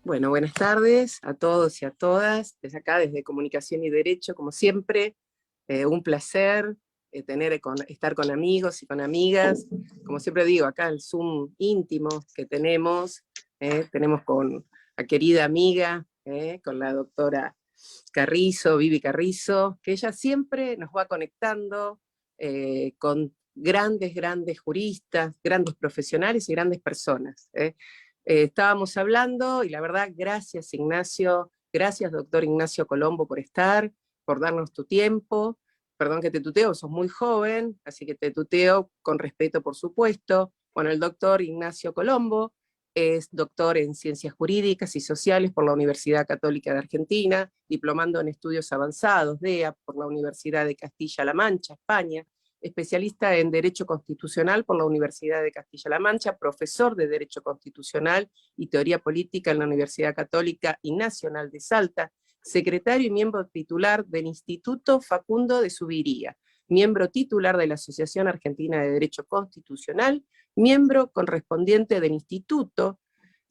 Bueno, buenas tardes a todos y a todas. Desde acá, desde Comunicación y Derecho, como siempre, un placer estar con amigos y con amigas. Como siempre digo, acá el Zoom íntimo que tenemos con a querida amiga, con la doctora Carrizo, Vivi Carrizo, que ella siempre nos va conectando con grandes juristas, grandes profesionales y grandes personas. Estábamos hablando, y la verdad, gracias Ignacio, gracias doctor Ignacio Colombo por estar, por darnos tu tiempo. Perdón que te tuteo, sos muy joven, así que te tuteo con respeto, por supuesto. Bueno, el doctor Ignacio Colombo es doctor en Ciencias Jurídicas y Sociales por la Universidad Católica de Argentina, diplomando en Estudios Avanzados, DEA, por la Universidad de Castilla-La Mancha, España, especialista en Derecho Constitucional por la Universidad de Castilla-La Mancha, profesor de Derecho Constitucional y Teoría Política en la Universidad Católica y Nacional de Salta, secretario y miembro titular del Instituto Facundo de Zuviría, miembro titular de la Asociación Argentina de Derecho Constitucional, miembro correspondiente del Instituto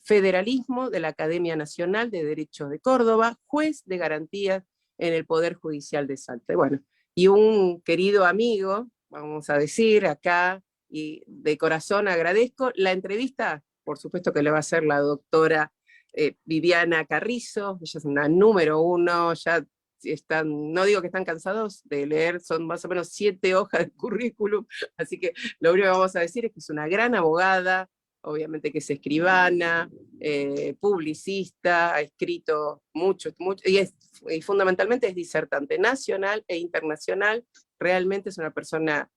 Federalismo de la Academia Nacional de Derechos de Córdoba, juez de garantías en el Poder Judicial de Salta. Bueno, y un querido amigo, vamos a decir acá, y de corazón agradezco la entrevista, por supuesto que le va a hacer la doctora Viviana Carrizo, ella es una número uno, ya están, no digo que están cansados de leer, son más o menos 7 hojas de currículum, así que lo único que vamos a decir es que es una gran abogada, obviamente que es escribana, publicista, ha escrito mucho, y fundamentalmente es disertante nacional e internacional, realmente es una persona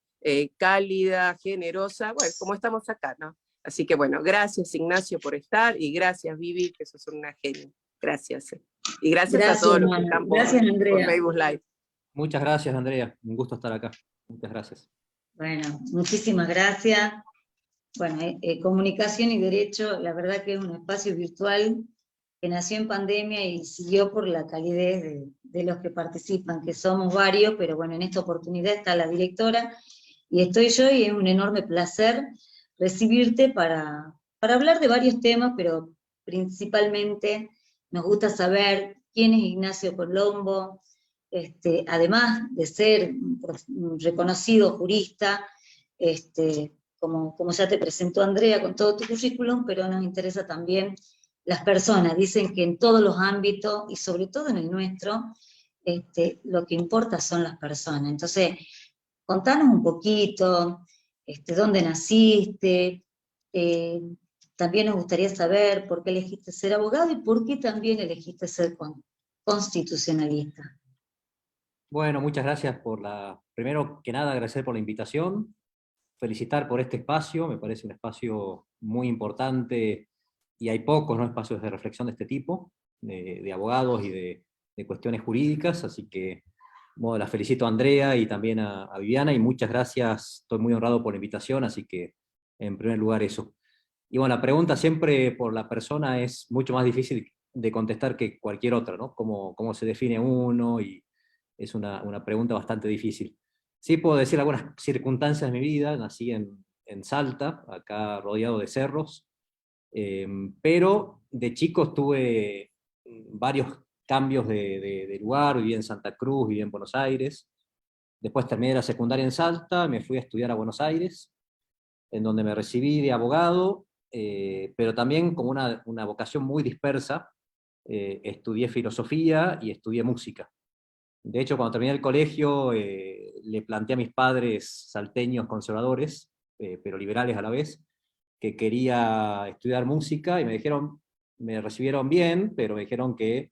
cálida, generosa, bueno, como estamos acá, ¿no? Así que bueno, gracias Ignacio por estar, y gracias Vivi, que sos una genia. Gracias. Y gracias a Gracias, todos los que Manu. están Gracias, por Andrea. Facebook Live. Muchas gracias, Andrea. Un gusto estar acá. Muchas gracias. Bueno, muchísimas gracias. Bueno, Comunicación y Derecho, la verdad que es un espacio virtual que nació en pandemia y siguió por la calidez de los que participan, que somos varios, pero bueno, en esta oportunidad está la directora, y estoy yo, y es un enorme placer recibirte para hablar de varios temas, pero principalmente nos gusta saber quién es Ignacio Colombo, además de ser un reconocido jurista, como ya te presentó Andrea con todo tu currículum, pero nos interesa también las personas. Dicen que en todos los ámbitos, y sobre todo en el nuestro, lo que importa son las personas. Entonces, contanos un poquito, dónde naciste, también nos gustaría saber por qué elegiste ser abogado y por qué también elegiste ser constitucionalista. Bueno, muchas gracias primero que nada, agradecer por la invitación, felicitar por este espacio, me parece un espacio muy importante, y hay pocos, ¿no?, espacios de reflexión de este tipo, de abogados y de cuestiones jurídicas, así que bueno, la felicito a Andrea y también a Viviana, y muchas gracias, estoy muy honrado por la invitación, así que en primer lugar eso. Y bueno, la pregunta siempre por la persona es mucho más difícil de contestar que cualquier otra, ¿no? ¿Cómo se define uno? Y es una pregunta bastante difícil. Sí puedo decir algunas circunstancias de mi vida. Nací en Salta, acá rodeado de cerros, pero de chico tuve varios cambios de lugar. Viví en Santa Cruz, viví en Buenos Aires. Después terminé la secundaria en Salta, me fui a estudiar a Buenos Aires, en donde me recibí de abogado, pero también como una vocación muy dispersa. Estudié filosofía y estudié música. De hecho, cuando terminé el colegio, le planteé a mis padres salteños conservadores, pero liberales a la vez, que quería estudiar música, y me recibieron bien, pero me dijeron que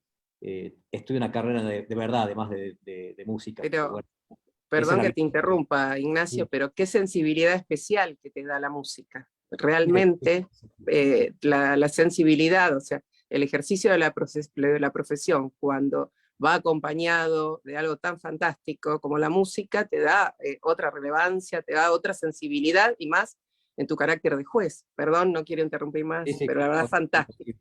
estudie una carrera de verdad, además de música. Pero, Bueno, esa perdón era que te interrumpa, Ignacio, mi... pero qué sensibilidad especial que te da la música. Realmente, la sensibilidad, o sea, el ejercicio de la profesión, cuando va acompañado de algo tan fantástico como la música, te da otra relevancia, te da otra sensibilidad, y más en tu carácter de juez. Perdón, no quiero interrumpir Sí, más, sí, pero la verdad es fantástico.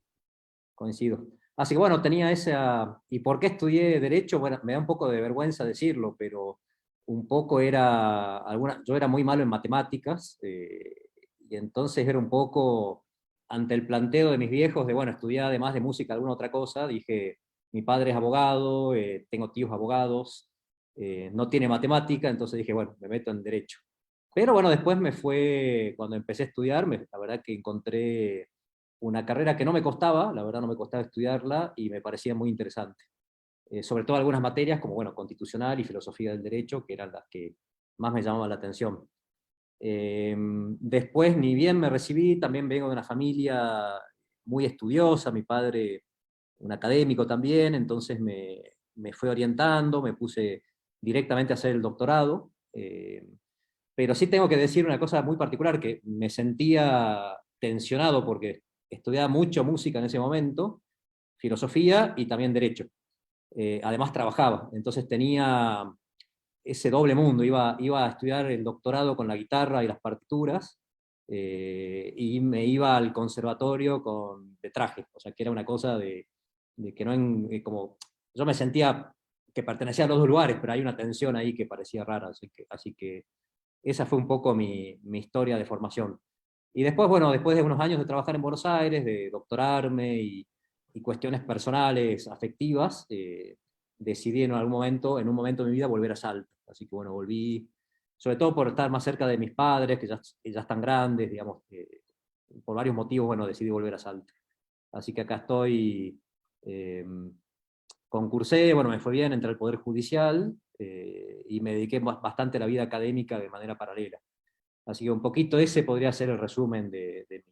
coincido. Así que bueno, tenía esa... ¿Y por qué estudié Derecho? Bueno, me da un poco de vergüenza decirlo, pero un poco yo era muy malo en matemáticas, y entonces era un poco ante el planteo de mis viejos de, bueno, estudiar además de música alguna otra cosa, dije, mi padre es abogado, tengo tíos abogados, no tiene matemática, entonces dije, bueno, me meto en derecho. Pero bueno, después cuando empecé a estudiar, la verdad que encontré una carrera que no me costaba, la verdad no me costaba estudiarla, y me parecía muy interesante. Sobre todo algunas materias como, bueno, constitucional y filosofía del derecho, que eran las que más me llamaban la atención. Después, ni bien me recibí, también vengo de una familia muy estudiosa, mi padre un académico también, entonces me fue orientando, me puse directamente a hacer el doctorado, pero sí tengo que decir una cosa muy particular, que me sentía tensionado porque estudiaba mucho música en ese momento, filosofía y también derecho. Además trabajaba, entonces tenía ese doble mundo, iba a estudiar el doctorado con la guitarra y las partituras, y me iba al conservatorio de traje, o sea que era una cosa de que no, como, yo me sentía que pertenecía a los dos lugares, pero hay una tensión ahí que parecía rara, así que esa fue un poco mi historia de formación. Y después, bueno, después de unos años de trabajar en Buenos Aires, de doctorarme y cuestiones personales, afectivas, decidí en un momento de mi vida, volver a Salta. Así que bueno, volví, sobre todo por estar más cerca de mis padres, que ya están grandes, digamos, por varios motivos, bueno, decidí volver a Salta. Así que acá estoy, eh, concursé, bueno, me fue bien, entré al Poder Judicial, y me dediqué bastante a la vida académica de manera paralela. Así que un poquito ese podría ser el resumen de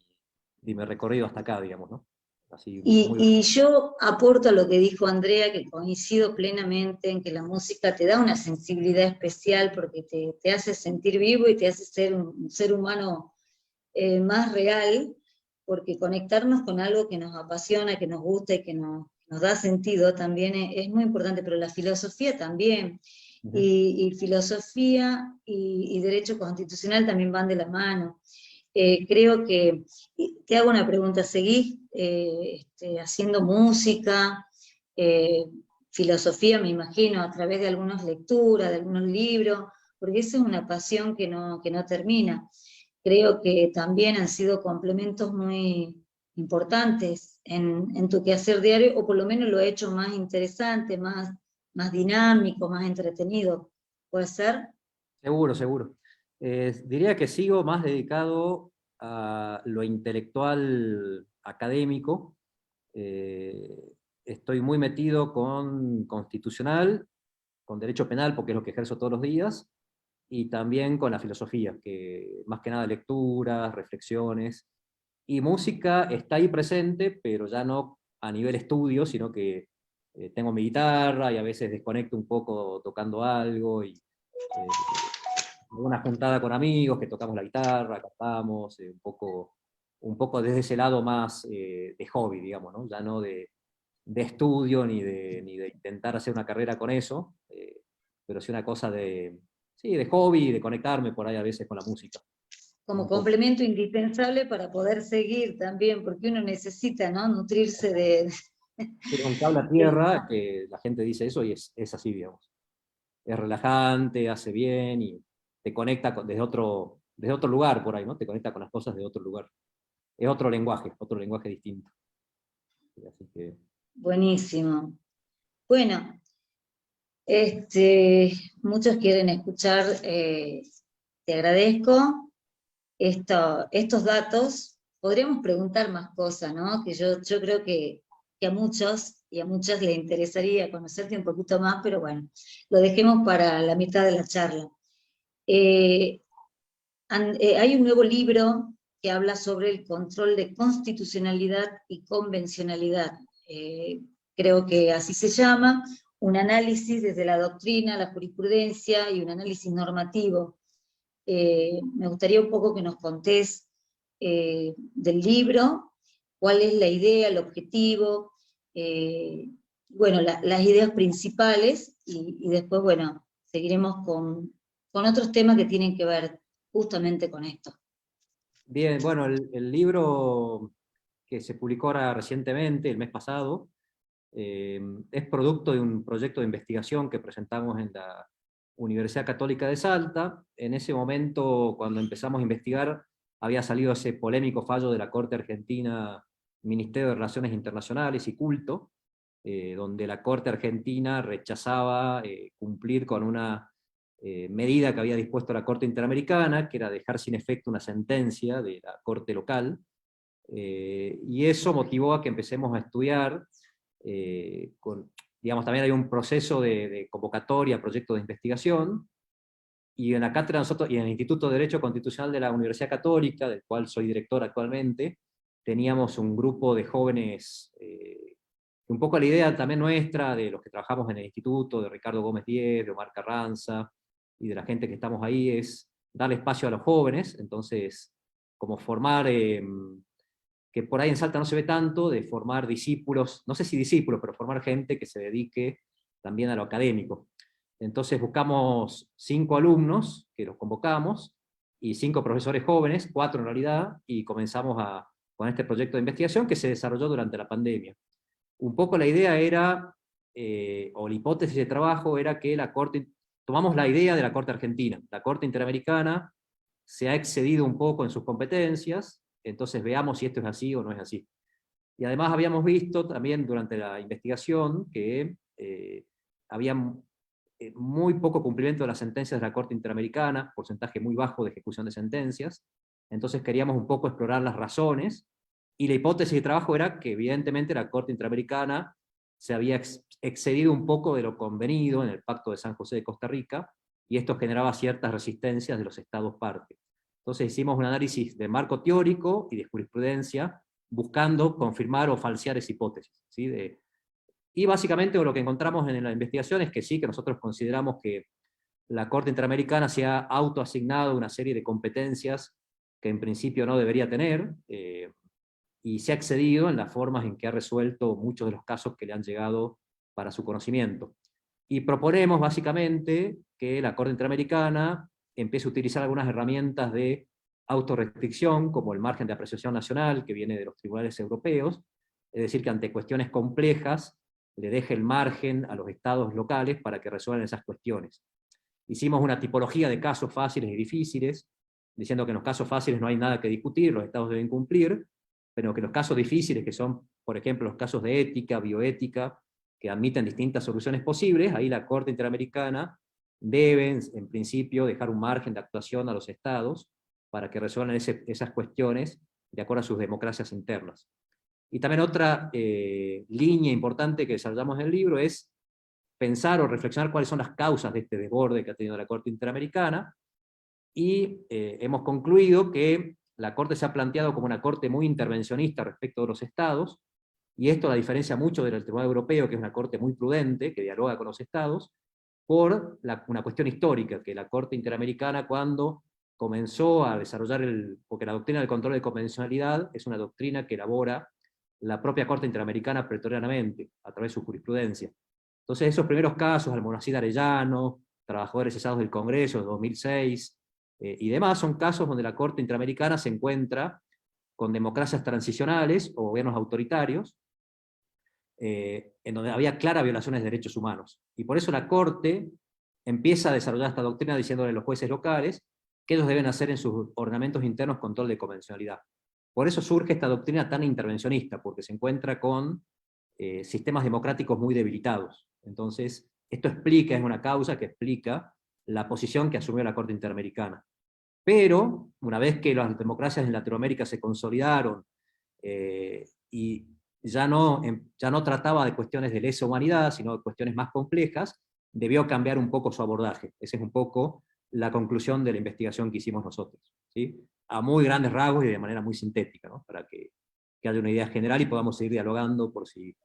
mi recorrido hasta acá, digamos, ¿no? Así, muy... Y yo aporto a lo que dijo Andrea, que coincido plenamente en que la música te da una sensibilidad especial porque te hace sentir vivo y te hace ser un ser humano más real, porque conectarnos con algo que nos apasiona, que nos gusta y que nos da sentido también es muy importante, pero la filosofía también. Ujú. Y filosofía y derecho constitucional también van de la mano. Creo que, te hago una pregunta, ¿seguís haciendo música, eh, filosofía, me imagino, a través de algunas lecturas, de algunos libros? Porque esa es una pasión que no termina. Creo que también han sido complementos muy importantes en tu quehacer diario, o por lo menos lo he hecho más interesante, más dinámico, más entretenido. ¿Puede ser? Seguro, seguro. Diría que sigo más dedicado a lo intelectual académico. Eh, Estoy muy metido con constitucional, con derecho penal, porque es lo que ejerzo todos los días, y también con la filosofía, que más que nada lecturas, reflexiones, y música está ahí presente, pero ya no a nivel estudio, sino que tengo mi guitarra y a veces desconecto un poco tocando algo, y una juntada con amigos que tocamos la guitarra, cantamos, un poco desde ese lado más de hobby, digamos, ¿no? Ya no de estudio ni de intentar hacer una carrera con eso, pero sí una cosa sí, de hobby, de conectarme por ahí a veces con la música. Como Un poco. complemento indispensable para poder seguir también, porque uno necesita, ¿no?, nutrirse de... Sí, un cable a de- tierra, que la gente dice eso y es así, digamos. Es relajante, hace bien y te conecta desde otro lugar por ahí, ¿no? Te conecta con las cosas de otro lugar. Es otro lenguaje distinto. Así que, Buenísimo. Bueno, muchos quieren escuchar, te agradezco estos datos. Podríamos preguntar más cosas, ¿no? Que yo creo que a muchos y a muchas les interesaría conocerte un poquito más, pero bueno, lo dejemos para la mitad de la charla. Eh, Hay un nuevo libro que habla sobre el control de constitucionalidad y convencionalidad. Eh, Creo que así se llama, un análisis desde la doctrina, la jurisprudencia y un análisis normativo. Me gustaría un poco que nos contés del libro, cuál es la idea, el objetivo, bueno, las ideas principales, y después, bueno, seguiremos con otros temas que tienen que ver justamente con esto. bien, bueno, el libro que se publicó ahora recientemente, el mes pasado, es producto de un proyecto de investigación que presentamos en la Universidad Católica de Salta. En ese momento, cuando empezamos a investigar, había salido ese polémico fallo de la Corte Argentina, Ministerio de Relaciones Internacionales y Culto, donde la Corte Argentina rechazaba cumplir con una medida que había dispuesto la Corte Interamericana, que era dejar sin efecto una sentencia de la Corte local, y eso motivó a que empecemos a estudiar, digamos, también hay un proceso de convocatoria, proyecto de investigación, y en la cátedra nosotros, y en el Instituto de Derecho Constitucional de la Universidad Católica, del cual soy director actualmente, teníamos un grupo de jóvenes, un poco la idea también nuestra, de los que trabajamos en el instituto, de Ricardo Gómez Díez, de Omar Carranza, y de la gente que estamos ahí, es darle espacio a los jóvenes, entonces, como formar, que por ahí en Salta no se ve tanto, de formar discípulos, no sé si discípulos, pero formar gente que se dedique también a lo académico. Entonces buscamos 5 alumnos, que los convocamos, y 5 profesores jóvenes, 4 en realidad, y comenzamos con este proyecto de investigación que se desarrolló durante la pandemia. Un poco la idea era, o la hipótesis de trabajo era que la Corte, tomamos la idea de la Corte Argentina, la Corte Interamericana se ha excedido un poco en sus competencias, entonces veamos si esto es así o no es así. Y además habíamos visto también durante la investigación que había muy poco cumplimiento de las sentencias de la Corte Interamericana, porcentaje muy bajo de ejecución de sentencias, entonces queríamos un poco explorar las razones, y la hipótesis de trabajo era que evidentemente la Corte Interamericana se había excedido un poco de lo convenido en el Pacto de San José de Costa Rica, y esto generaba ciertas resistencias de los estados parte. Entonces hicimos un análisis de marco teórico y de jurisprudencia, buscando confirmar o falsear esa hipótesis, ¿sí? Y básicamente lo que encontramos en la investigación es que sí, que nosotros consideramos que la Corte Interamericana se ha autoasignado una serie de competencias que en principio no debería tener, y se ha excedido en las formas en que ha resuelto muchos de los casos que le han llegado para su conocimiento. Y proponemos básicamente que la Corte Interamericana empiece a utilizar algunas herramientas de autorrestricción, como el margen de apreciación nacional, que viene de los tribunales europeos, es decir, que ante cuestiones complejas le deje el margen a los estados locales para que resuelvan esas cuestiones. Hicimos una tipología de casos fáciles y difíciles, diciendo que en los casos fáciles no hay nada que discutir, los estados deben cumplir, pero que los casos difíciles, que son, por ejemplo, los casos de ética, bioética, que admiten distintas soluciones posibles, ahí la Corte Interamericana debe, en principio, dejar un margen de actuación a los estados para que resuelvan esas cuestiones de acuerdo a sus democracias internas. Y también otra línea importante que desarrollamos en el libro es pensar o reflexionar cuáles son las causas de este desborde que ha tenido la Corte Interamericana, y hemos concluido que la Corte se ha planteado como una Corte muy intervencionista respecto de los estados, y esto la diferencia mucho del Tribunal Europeo, que es una Corte muy prudente, que dialoga con los estados, por una cuestión histórica, que la Corte Interamericana, cuando comenzó a desarrollar porque la doctrina del control de convencionalidad es una doctrina que elabora la propia Corte Interamericana pretorianamente, a través de su jurisprudencia. Entonces esos primeros casos, Almonacid Arellano, trabajadores cesados del Congreso de 2006, y demás, son casos donde la Corte Interamericana se encuentra con democracias transicionales o gobiernos autoritarios, en donde había claras violaciones de derechos humanos. Y por eso la Corte empieza a desarrollar esta doctrina diciéndole a los jueces locales que ellos deben hacer en sus ordenamientos internos control de convencionalidad. Por eso surge esta doctrina tan intervencionista, porque se encuentra con sistemas democráticos muy debilitados. Entonces, esto explica, es una causa que explica la posición que asumió la Corte Interamericana. Pero, una vez que las democracias en Latinoamérica se consolidaron, y ya no trataba de cuestiones de lesa humanidad, sino de cuestiones más complejas, debió cambiar un poco su abordaje. Esa es un poco la conclusión de la investigación que hicimos nosotros, ¿sí? A muy grandes rasgos y de manera muy sintética, ¿no? Para que haya una idea general y podamos seguir dialogando por si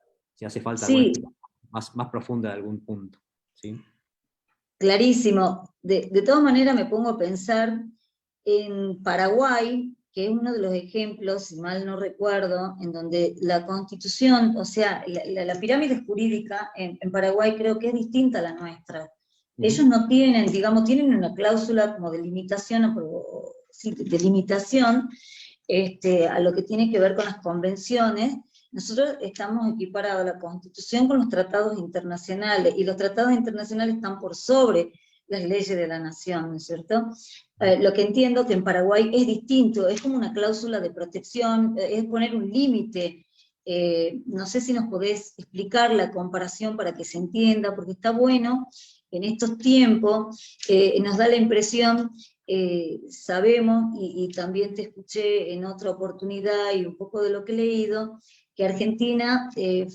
hace falta alguna más profunda de algún punto, ¿sí? Clarísimo. De todas maneras me pongo a pensar en Paraguay, que es uno de los ejemplos, si mal no recuerdo, en donde la Constitución, o sea, la pirámide jurídica en Paraguay creo que es distinta a la nuestra. Ellos no tienen, digamos, tienen una cláusula como de limitación, de limitación a lo que tiene que ver con las convenciones. Nosotros estamos equiparados a la Constitución con los tratados internacionales, y los tratados internacionales están por sobre las leyes de la nación, ¿no es cierto? Lo que entiendo que en Paraguay es distinto, es como una cláusula de protección, es poner un límite. No sé si nos podés explicar la comparación para que se entienda, porque está bueno, en estos tiempos nos da la impresión, sabemos, y también te escuché en otra oportunidad y un poco de lo que he leído, que Argentina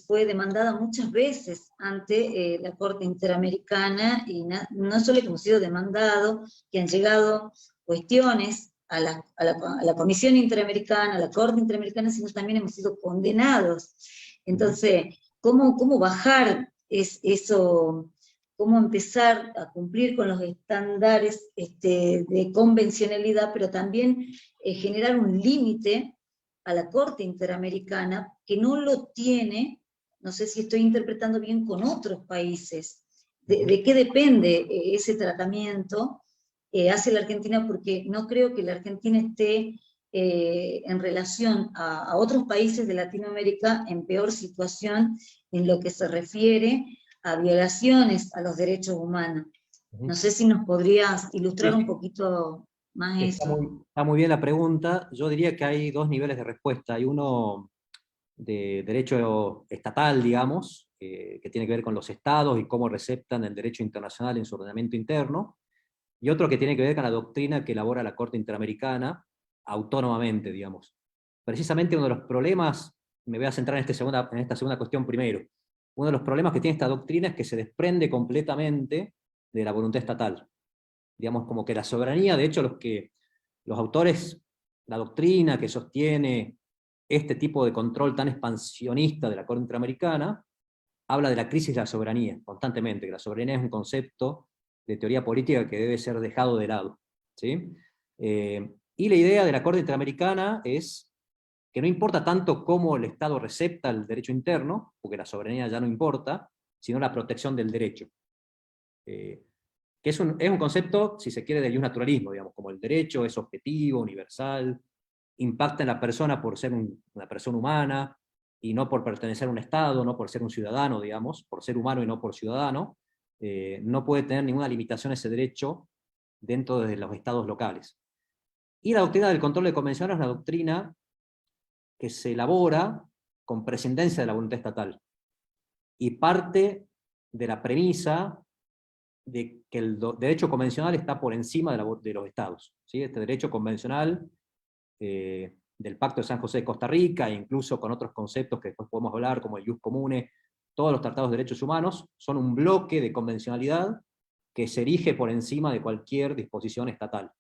fue demandada muchas veces ante la Corte Interamericana, y no solo que hemos sido demandados, que han llegado cuestiones a la Comisión Interamericana, a la Corte Interamericana, sino también hemos sido condenados. Entonces, ¿cómo bajar eso? ¿Cómo empezar a cumplir con los estándares de convencionalidad, pero también generar un límite a la Corte Interamericana, que no lo tiene, no sé si estoy interpretando bien, con otros países? ¿De qué depende ese tratamiento hace la Argentina? Porque no creo que la Argentina esté en relación a otros países de Latinoamérica en peor situación en lo que se refiere a violaciones a los derechos humanos. No sé si nos podrías ilustrar un poquito más eso. Está muy bien la pregunta. Yo diría que hay dos niveles de respuesta. Hay uno de derecho estatal, digamos, que tiene que ver con los estados y cómo receptan el derecho internacional en su ordenamiento interno, y otro que tiene que ver con la doctrina que elabora la Corte Interamericana autónomamente, digamos. Precisamente uno de los problemas, me voy a centrar en esta segunda cuestión primero, uno de los problemas que tiene esta doctrina es que se desprende completamente de la voluntad estatal. Digamos, como que la soberanía, de hecho, los autores, la doctrina que sostiene este tipo de control tan expansionista de la Corte Interamericana, habla de la crisis de la soberanía, constantemente, que la soberanía es un concepto de teoría política que debe ser dejado de lado, ¿sí? Y la idea de la Corte Interamericana es que no importa tanto cómo el Estado recepta el derecho interno, porque la soberanía ya no importa, sino la protección del derecho. Que es un concepto, si se quiere, del naturalismo, digamos, como el derecho es objetivo, universal, impacta en la persona por ser una persona humana, y no por pertenecer a un Estado, no por ser un ciudadano, digamos, por ser humano y no por ciudadano, no puede tener ninguna limitación ese derecho dentro de los estados locales. Y la doctrina del control de convenciones es una doctrina que se elabora con prescindencia de la voluntad estatal, y parte de la premisa de que el derecho convencional está por encima de los estados, ¿sí? Este derecho convencional del Pacto de San José de Costa Rica, e incluso con otros conceptos que después podemos hablar, como el jus comune, todos los tratados de derechos humanos, son un bloque de convencionalidad que se erige por encima de cualquier disposición estatal.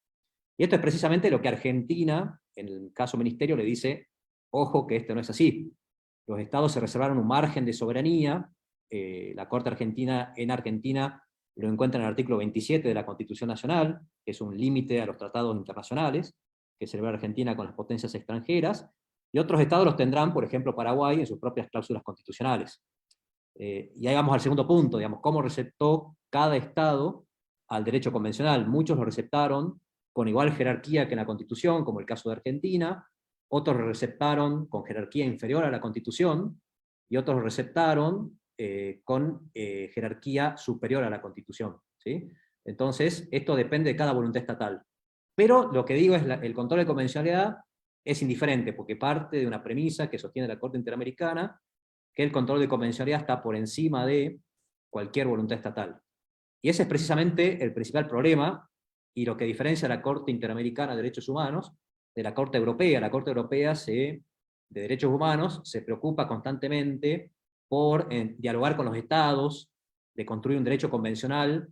Y esto es precisamente lo que Argentina, en el caso ministerio, le dice, ojo que esto no es así. Los estados se reservaron un margen de soberanía, la Corte Argentina en Argentina lo encuentra en el artículo 27 de la Constitución Nacional, que es un límite a los tratados internacionales que celebra Argentina con las potencias extranjeras, y otros estados los tendrán, por ejemplo Paraguay, en sus propias cláusulas constitucionales. Y ahí vamos al segundo punto, digamos, cómo receptó cada estado al derecho convencional. Muchos lo receptaron con igual jerarquía que en la Constitución, como el caso de Argentina, otros lo receptaron con jerarquía inferior a la Constitución, y otros lo receptaron con jerarquía superior a la Constitución, ¿sí? Entonces, esto depende de cada voluntad estatal. Pero lo que digo es, el control de convencionalidad es indiferente, porque parte de una premisa que sostiene la Corte Interamericana, que el control de convencionalidad está por encima de cualquier voluntad estatal. Y ese es precisamente el principal problema, y lo que diferencia a la Corte Interamericana de Derechos Humanos de la Corte Europea. La Corte Europea de Derechos Humanos se preocupa constantemente por dialogar con los estados, de construir un derecho convencional,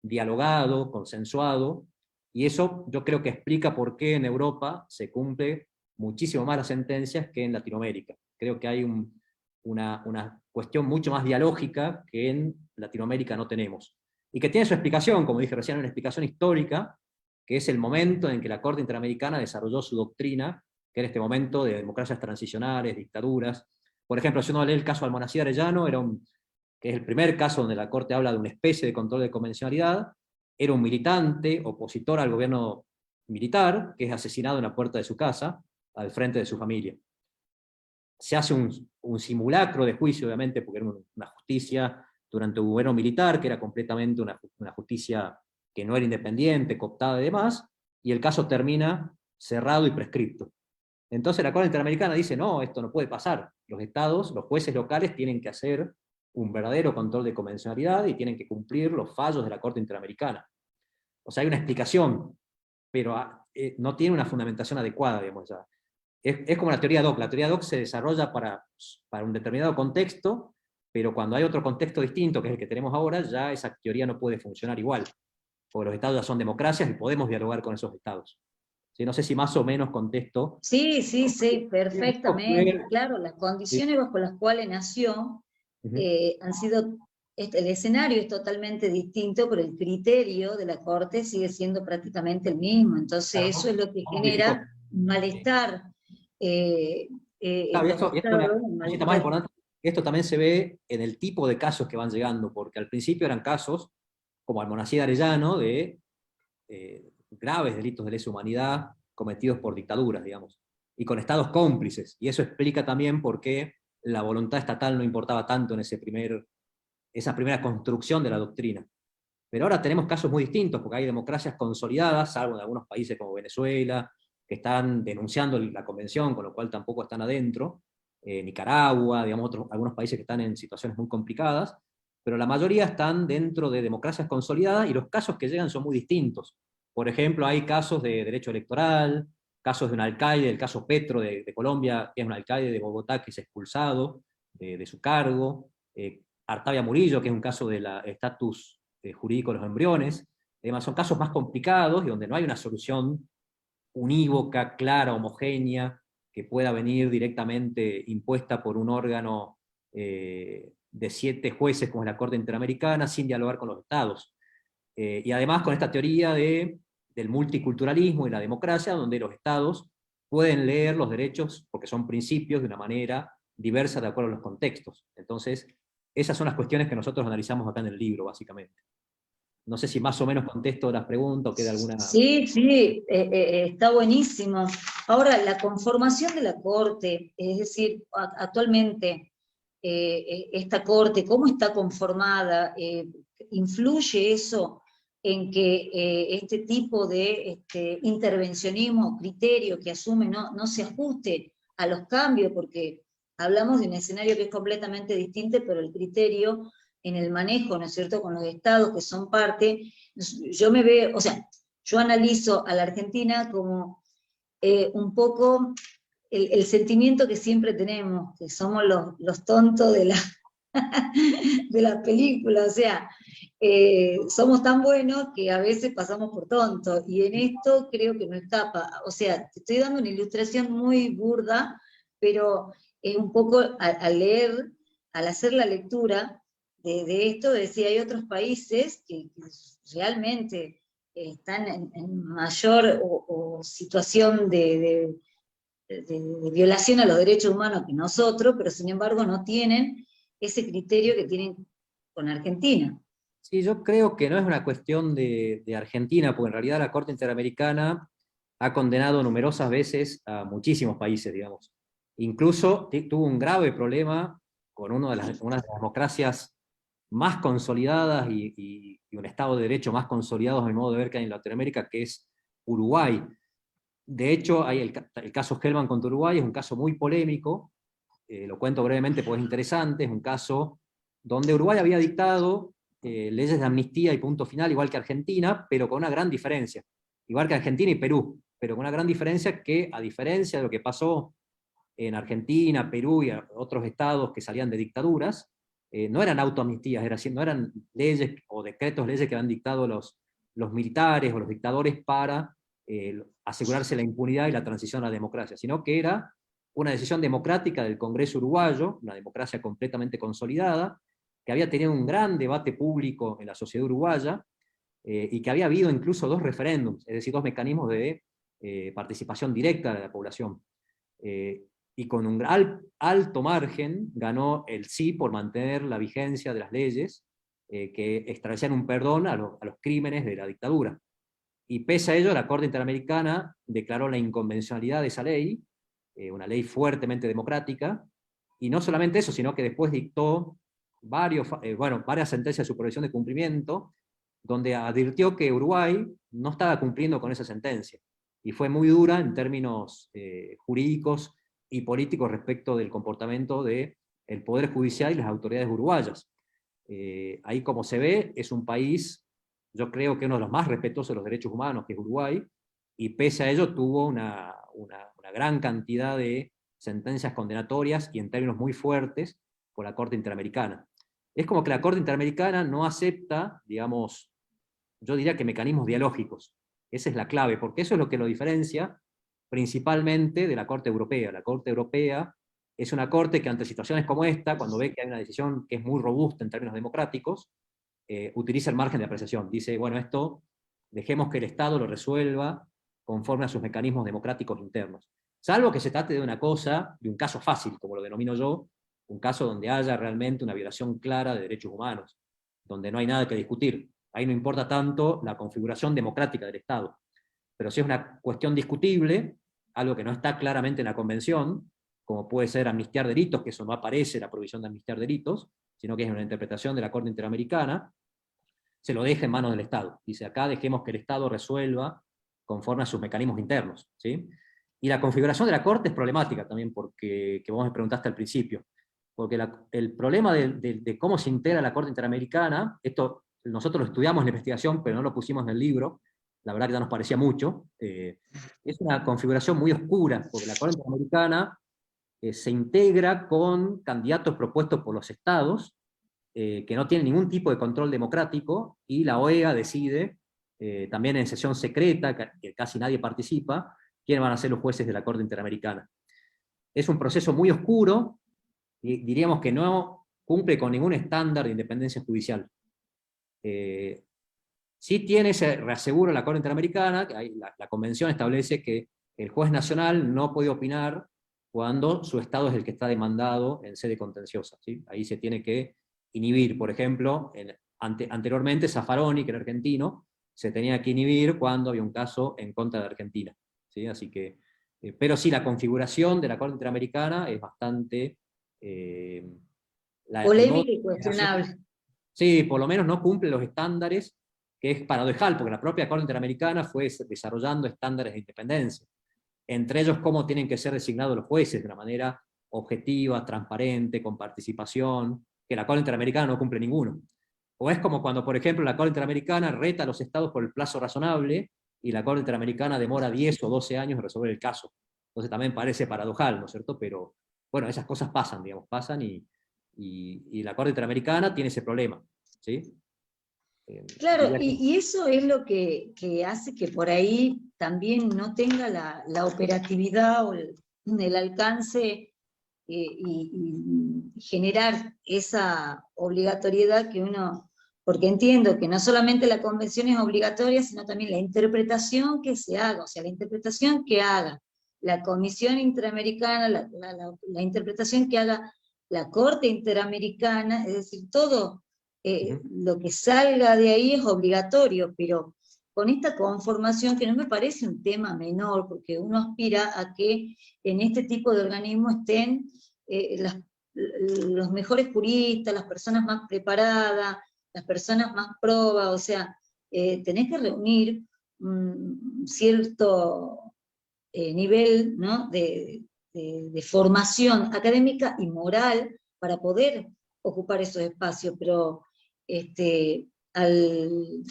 dialogado, consensuado, y eso yo creo que explica por qué en Europa se cumple muchísimo más las sentencias que en Latinoamérica. Creo que hay una cuestión mucho más dialógica que en Latinoamérica no tenemos. Y que tiene su explicación, como dije recién, una explicación histórica, que es el momento en que la Corte Interamericana desarrolló su doctrina, que era este momento de democracias transicionales, dictaduras. Por ejemplo, si uno lee el caso Almonacid Arellano, que es el primer caso donde la Corte habla de una especie de control de convencionalidad, era un militante opositor al gobierno militar, que es asesinado en la puerta de su casa, al frente de su familia. Se hace un simulacro de juicio, obviamente, porque era una justicia durante un gobierno militar, que era completamente una justicia que no era independiente, cooptada y demás, y el caso termina cerrado y prescripto. Entonces la Corte Interamericana dice, no, esto no puede pasar. Los estados, los jueces locales tienen que hacer un verdadero control de convencionalidad y tienen que cumplir los fallos de la Corte Interamericana. O sea, hay una explicación, pero no tiene una fundamentación adecuada, digamos. Ya. Es como la teoría DOC. La teoría DOC se desarrolla para un determinado contexto, pero cuando hay otro contexto distinto, que es el que tenemos ahora, ya esa teoría no puede funcionar igual, porque los estados ya son democracias y podemos dialogar con esos estados. ¿Sí? No sé si más o menos contesto. Sí, sí, sí, perfectamente. Fue- Claro, las sí. condiciones bajo las cuales nació Ujú. han sido, el escenario es totalmente distinto, pero el criterio de la Corte sigue siendo prácticamente el mismo. Entonces eso es lo que No modificó. genera un malestar Claro, en los y esto estados, un una cosita más malestar. importante, esto también se ve en el tipo de casos que van llegando, porque al principio eran casos, como Almonacid Arellano, de graves delitos de lesa humanidad cometidos por dictaduras, digamos, y con estados cómplices, y eso explica también por qué la voluntad estatal no importaba tanto en esa primera construcción de la doctrina. Pero ahora tenemos casos muy distintos, porque hay democracias consolidadas, salvo en algunos países como Venezuela, que están denunciando la convención, con lo cual tampoco están adentro, Nicaragua, digamos, algunos países que están en situaciones muy complicadas, pero la mayoría están dentro de democracias consolidadas y los casos que llegan son muy distintos. Por ejemplo, hay casos de derecho electoral, casos de un alcalde, el caso Petro de Colombia, que es un alcalde de Bogotá que es expulsado de su cargo, Artavia Murillo, que es un caso del estatus jurídico de los embriones. Además, son casos más complicados y donde no hay una solución unívoca, clara, homogénea, que pueda venir directamente impuesta por un órgano de 7 jueces como es la Corte Interamericana, sin dialogar con los estados. Y además con esta teoría del multiculturalismo y la democracia, donde los estados pueden leer los derechos, porque son principios, de una manera diversa de acuerdo a los contextos. Entonces, esas son las cuestiones que nosotros analizamos acá en el libro, básicamente. No sé si más o menos contesto las preguntas o queda alguna... Sí, sí, está buenísimo. Ahora, la conformación de la Corte, es decir, actualmente esta Corte, ¿cómo está conformada? ¿Influye eso en que este tipo de intervencionismo, criterio que asume no se ajuste a los cambios? Porque hablamos de un escenario que es completamente distinto, pero el criterio en el manejo, ¿no es cierto?, con los estados que son parte, yo me veo, o sea, yo analizo a la Argentina como un poco el sentimiento que siempre tenemos, que somos los tontos de de la película, o sea, somos tan buenos que a veces pasamos por tontos, y en esto creo que no escapa. O sea, te estoy dando una ilustración muy burda, pero es un poco al leer, al hacer la lectura de esto, decía, hay otros países que realmente están en mayor o situación de violación a los derechos humanos que nosotros, pero sin embargo no tienen ese criterio que tienen con Argentina. Sí, yo creo que no es una cuestión de Argentina, porque en realidad la Corte Interamericana ha condenado numerosas veces a muchísimos países, digamos. Incluso tuvo un grave problema con una de las democracias más consolidadas y un Estado de Derecho más consolidado, a mi modo de ver, que hay en Latinoamérica, que es Uruguay. De hecho, hay el caso Hellman contra Uruguay, es un caso muy polémico, lo cuento brevemente porque es interesante, es un caso donde Uruguay había dictado leyes de amnistía y punto final, igual que Argentina, pero con una gran diferencia. Igual que Argentina y Perú, pero con una gran diferencia que, a diferencia de lo que pasó en Argentina, Perú y otros estados que salían de dictaduras, no eran autoamnistías, no eran leyes o decretos, leyes que habían dictado los militares o los dictadores para asegurarse la impunidad y la transición a la democracia, sino que era una decisión democrática del Congreso uruguayo, una democracia completamente consolidada, que había tenido un gran debate público en la sociedad uruguaya, y que había habido incluso 2 referéndums, es decir, 2 mecanismos de participación directa de la población. Y con un alto margen ganó el sí por mantener la vigencia de las leyes que establecían un perdón a los crímenes de la dictadura. Y pese a ello, la Corte Interamericana declaró la inconvencionalidad de esa ley, una ley fuertemente democrática, y no solamente eso, sino que después dictó varias sentencias de supervisión de cumplimiento, donde advirtió que Uruguay no estaba cumpliendo con esa sentencia, y fue muy dura en términos jurídicos y políticos respecto del comportamiento del Poder Judicial y las autoridades uruguayas. Ahí, como se ve, es un país, yo creo que uno de los más respetuosos de los derechos humanos, que es Uruguay, y pese a ello tuvo una gran cantidad de sentencias condenatorias, y en términos muy fuertes, por la Corte Interamericana. Es como que la Corte Interamericana no acepta, digamos, yo diría que mecanismos dialógicos. Esa es la clave, porque eso es lo que lo diferencia principalmente de la Corte Europea. La Corte Europea es una corte que ante situaciones como esta, cuando ve que hay una decisión que es muy robusta en términos democráticos, utiliza el margen de apreciación. Dice, bueno, esto dejemos que el Estado lo resuelva conforme a sus mecanismos democráticos internos. Salvo que se trate de una cosa, de un caso fácil, como lo denomino yo, un caso donde haya realmente una violación clara de derechos humanos, donde no hay nada que discutir. Ahí no importa tanto la configuración democrática del Estado. Pero si es una cuestión discutible, algo que no está claramente en la Convención, como puede ser amnistiar delitos, que eso no aparece en la provisión de amnistiar delitos, sino que es una interpretación de la Corte Interamericana, se lo deja en manos del Estado. Dice, acá dejemos que el Estado resuelva conforme a sus mecanismos internos, ¿sí? Y la configuración de la Corte es problemática también, porque, que vos me preguntaste al principio, porque el problema de cómo se integra la Corte Interamericana, esto nosotros lo estudiamos en la investigación, pero no lo pusimos en el libro, la verdad que ya nos parecía mucho, es una configuración muy oscura, porque la Corte Interamericana se integra con candidatos propuestos por los estados, que no tienen ningún tipo de control democrático, y la OEA decide, también en sesión secreta, que casi nadie participa, quiénes van a ser los jueces de la Corte Interamericana. Es un proceso muy oscuro, y diríamos que no cumple con ningún estándar de independencia judicial. Sí tiene ese reaseguro en la Corte Interamericana, que la Convención establece que el juez nacional no puede opinar cuando su Estado es el que está demandado en sede contenciosa, ¿sí? Ahí se tiene que inhibir, por ejemplo, anteriormente Zaffaroni, que era argentino, se tenía que inhibir cuando había un caso en contra de Argentina, ¿sí? Así que, pero sí, la configuración de la Corte Interamericana es bastante... Polémica y cuestionable. Sí, por lo menos no cumple los estándares, que es paradojal, porque la propia Corte Interamericana fue desarrollando estándares de independencia. Entre ellos, cómo tienen que ser designados los jueces de una manera objetiva, transparente, con participación, que la Corte Interamericana no cumple ninguno. O es como cuando, por ejemplo, la Corte Interamericana reta a los estados por el plazo razonable, y la Corte Interamericana demora 10 o 12 años en resolver el caso. Entonces también parece paradojal, ¿no es cierto? Pero, bueno, esas cosas pasan, digamos, pasan, y la Corte Interamericana tiene ese problema, ¿sí? Claro, y eso es lo que hace que por ahí también no tenga la operatividad o el alcance y generar esa obligatoriedad que uno, porque entiendo que no solamente la convención es obligatoria, sino también la interpretación que se haga, o sea, la interpretación que haga la Comisión Interamericana, la interpretación que haga la Corte Interamericana, es decir, todo lo que salga de ahí es obligatorio, pero con esta conformación, que no me parece un tema menor, porque uno aspira a que en este tipo de organismos estén los mejores juristas, las personas más preparadas, las personas más probas, o sea, tenés que reunir un cierto nivel, ¿no?, de formación académica y moral para poder ocupar esos espacios, pero al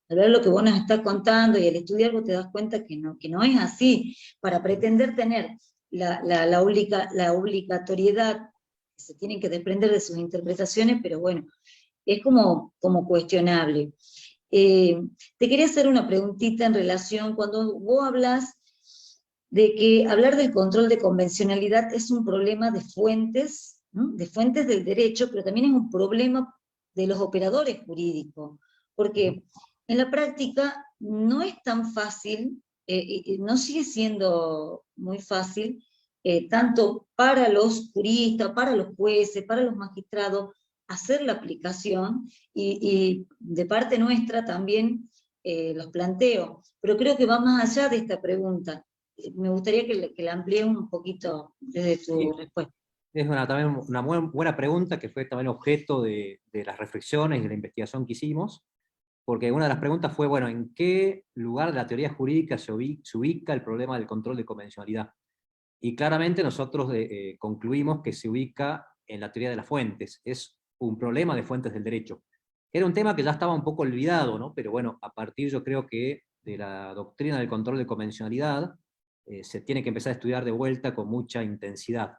ver lo que vos nos estás contando y al estudiar vos te das cuenta que no es así. Para pretender tener la obligatoriedad, se tienen que desprender de sus interpretaciones, pero bueno, es como cuestionable. Te quería hacer una preguntita en relación, cuando vos hablas de que hablar del control de convencionalidad es un problema de fuentes, ¿no?, de fuentes del derecho, pero también es un problema de los operadores jurídicos, porque en la práctica no es tan fácil, no sigue siendo muy fácil, tanto para los juristas, para los jueces, para los magistrados, hacer la aplicación, y de parte nuestra también los planteo, pero creo que va más allá de esta pregunta. Me gustaría que la amplíe un poquito desde tu respuesta. Es también una buena pregunta, que fue también objeto de las reflexiones y de la investigación que hicimos. porque una de las preguntas fue, bueno, ¿en qué lugar de la teoría jurídica se ubica el problema del control de convencionalidad? Y claramente nosotros concluimos que se ubica en la teoría de las fuentes. Es un problema de fuentes del derecho. Era un tema que ya estaba un poco olvidado, ¿no? Pero bueno, a partir yo creo que de la doctrina del control de convencionalidad, se tiene que empezar a estudiar de vuelta con mucha intensidad.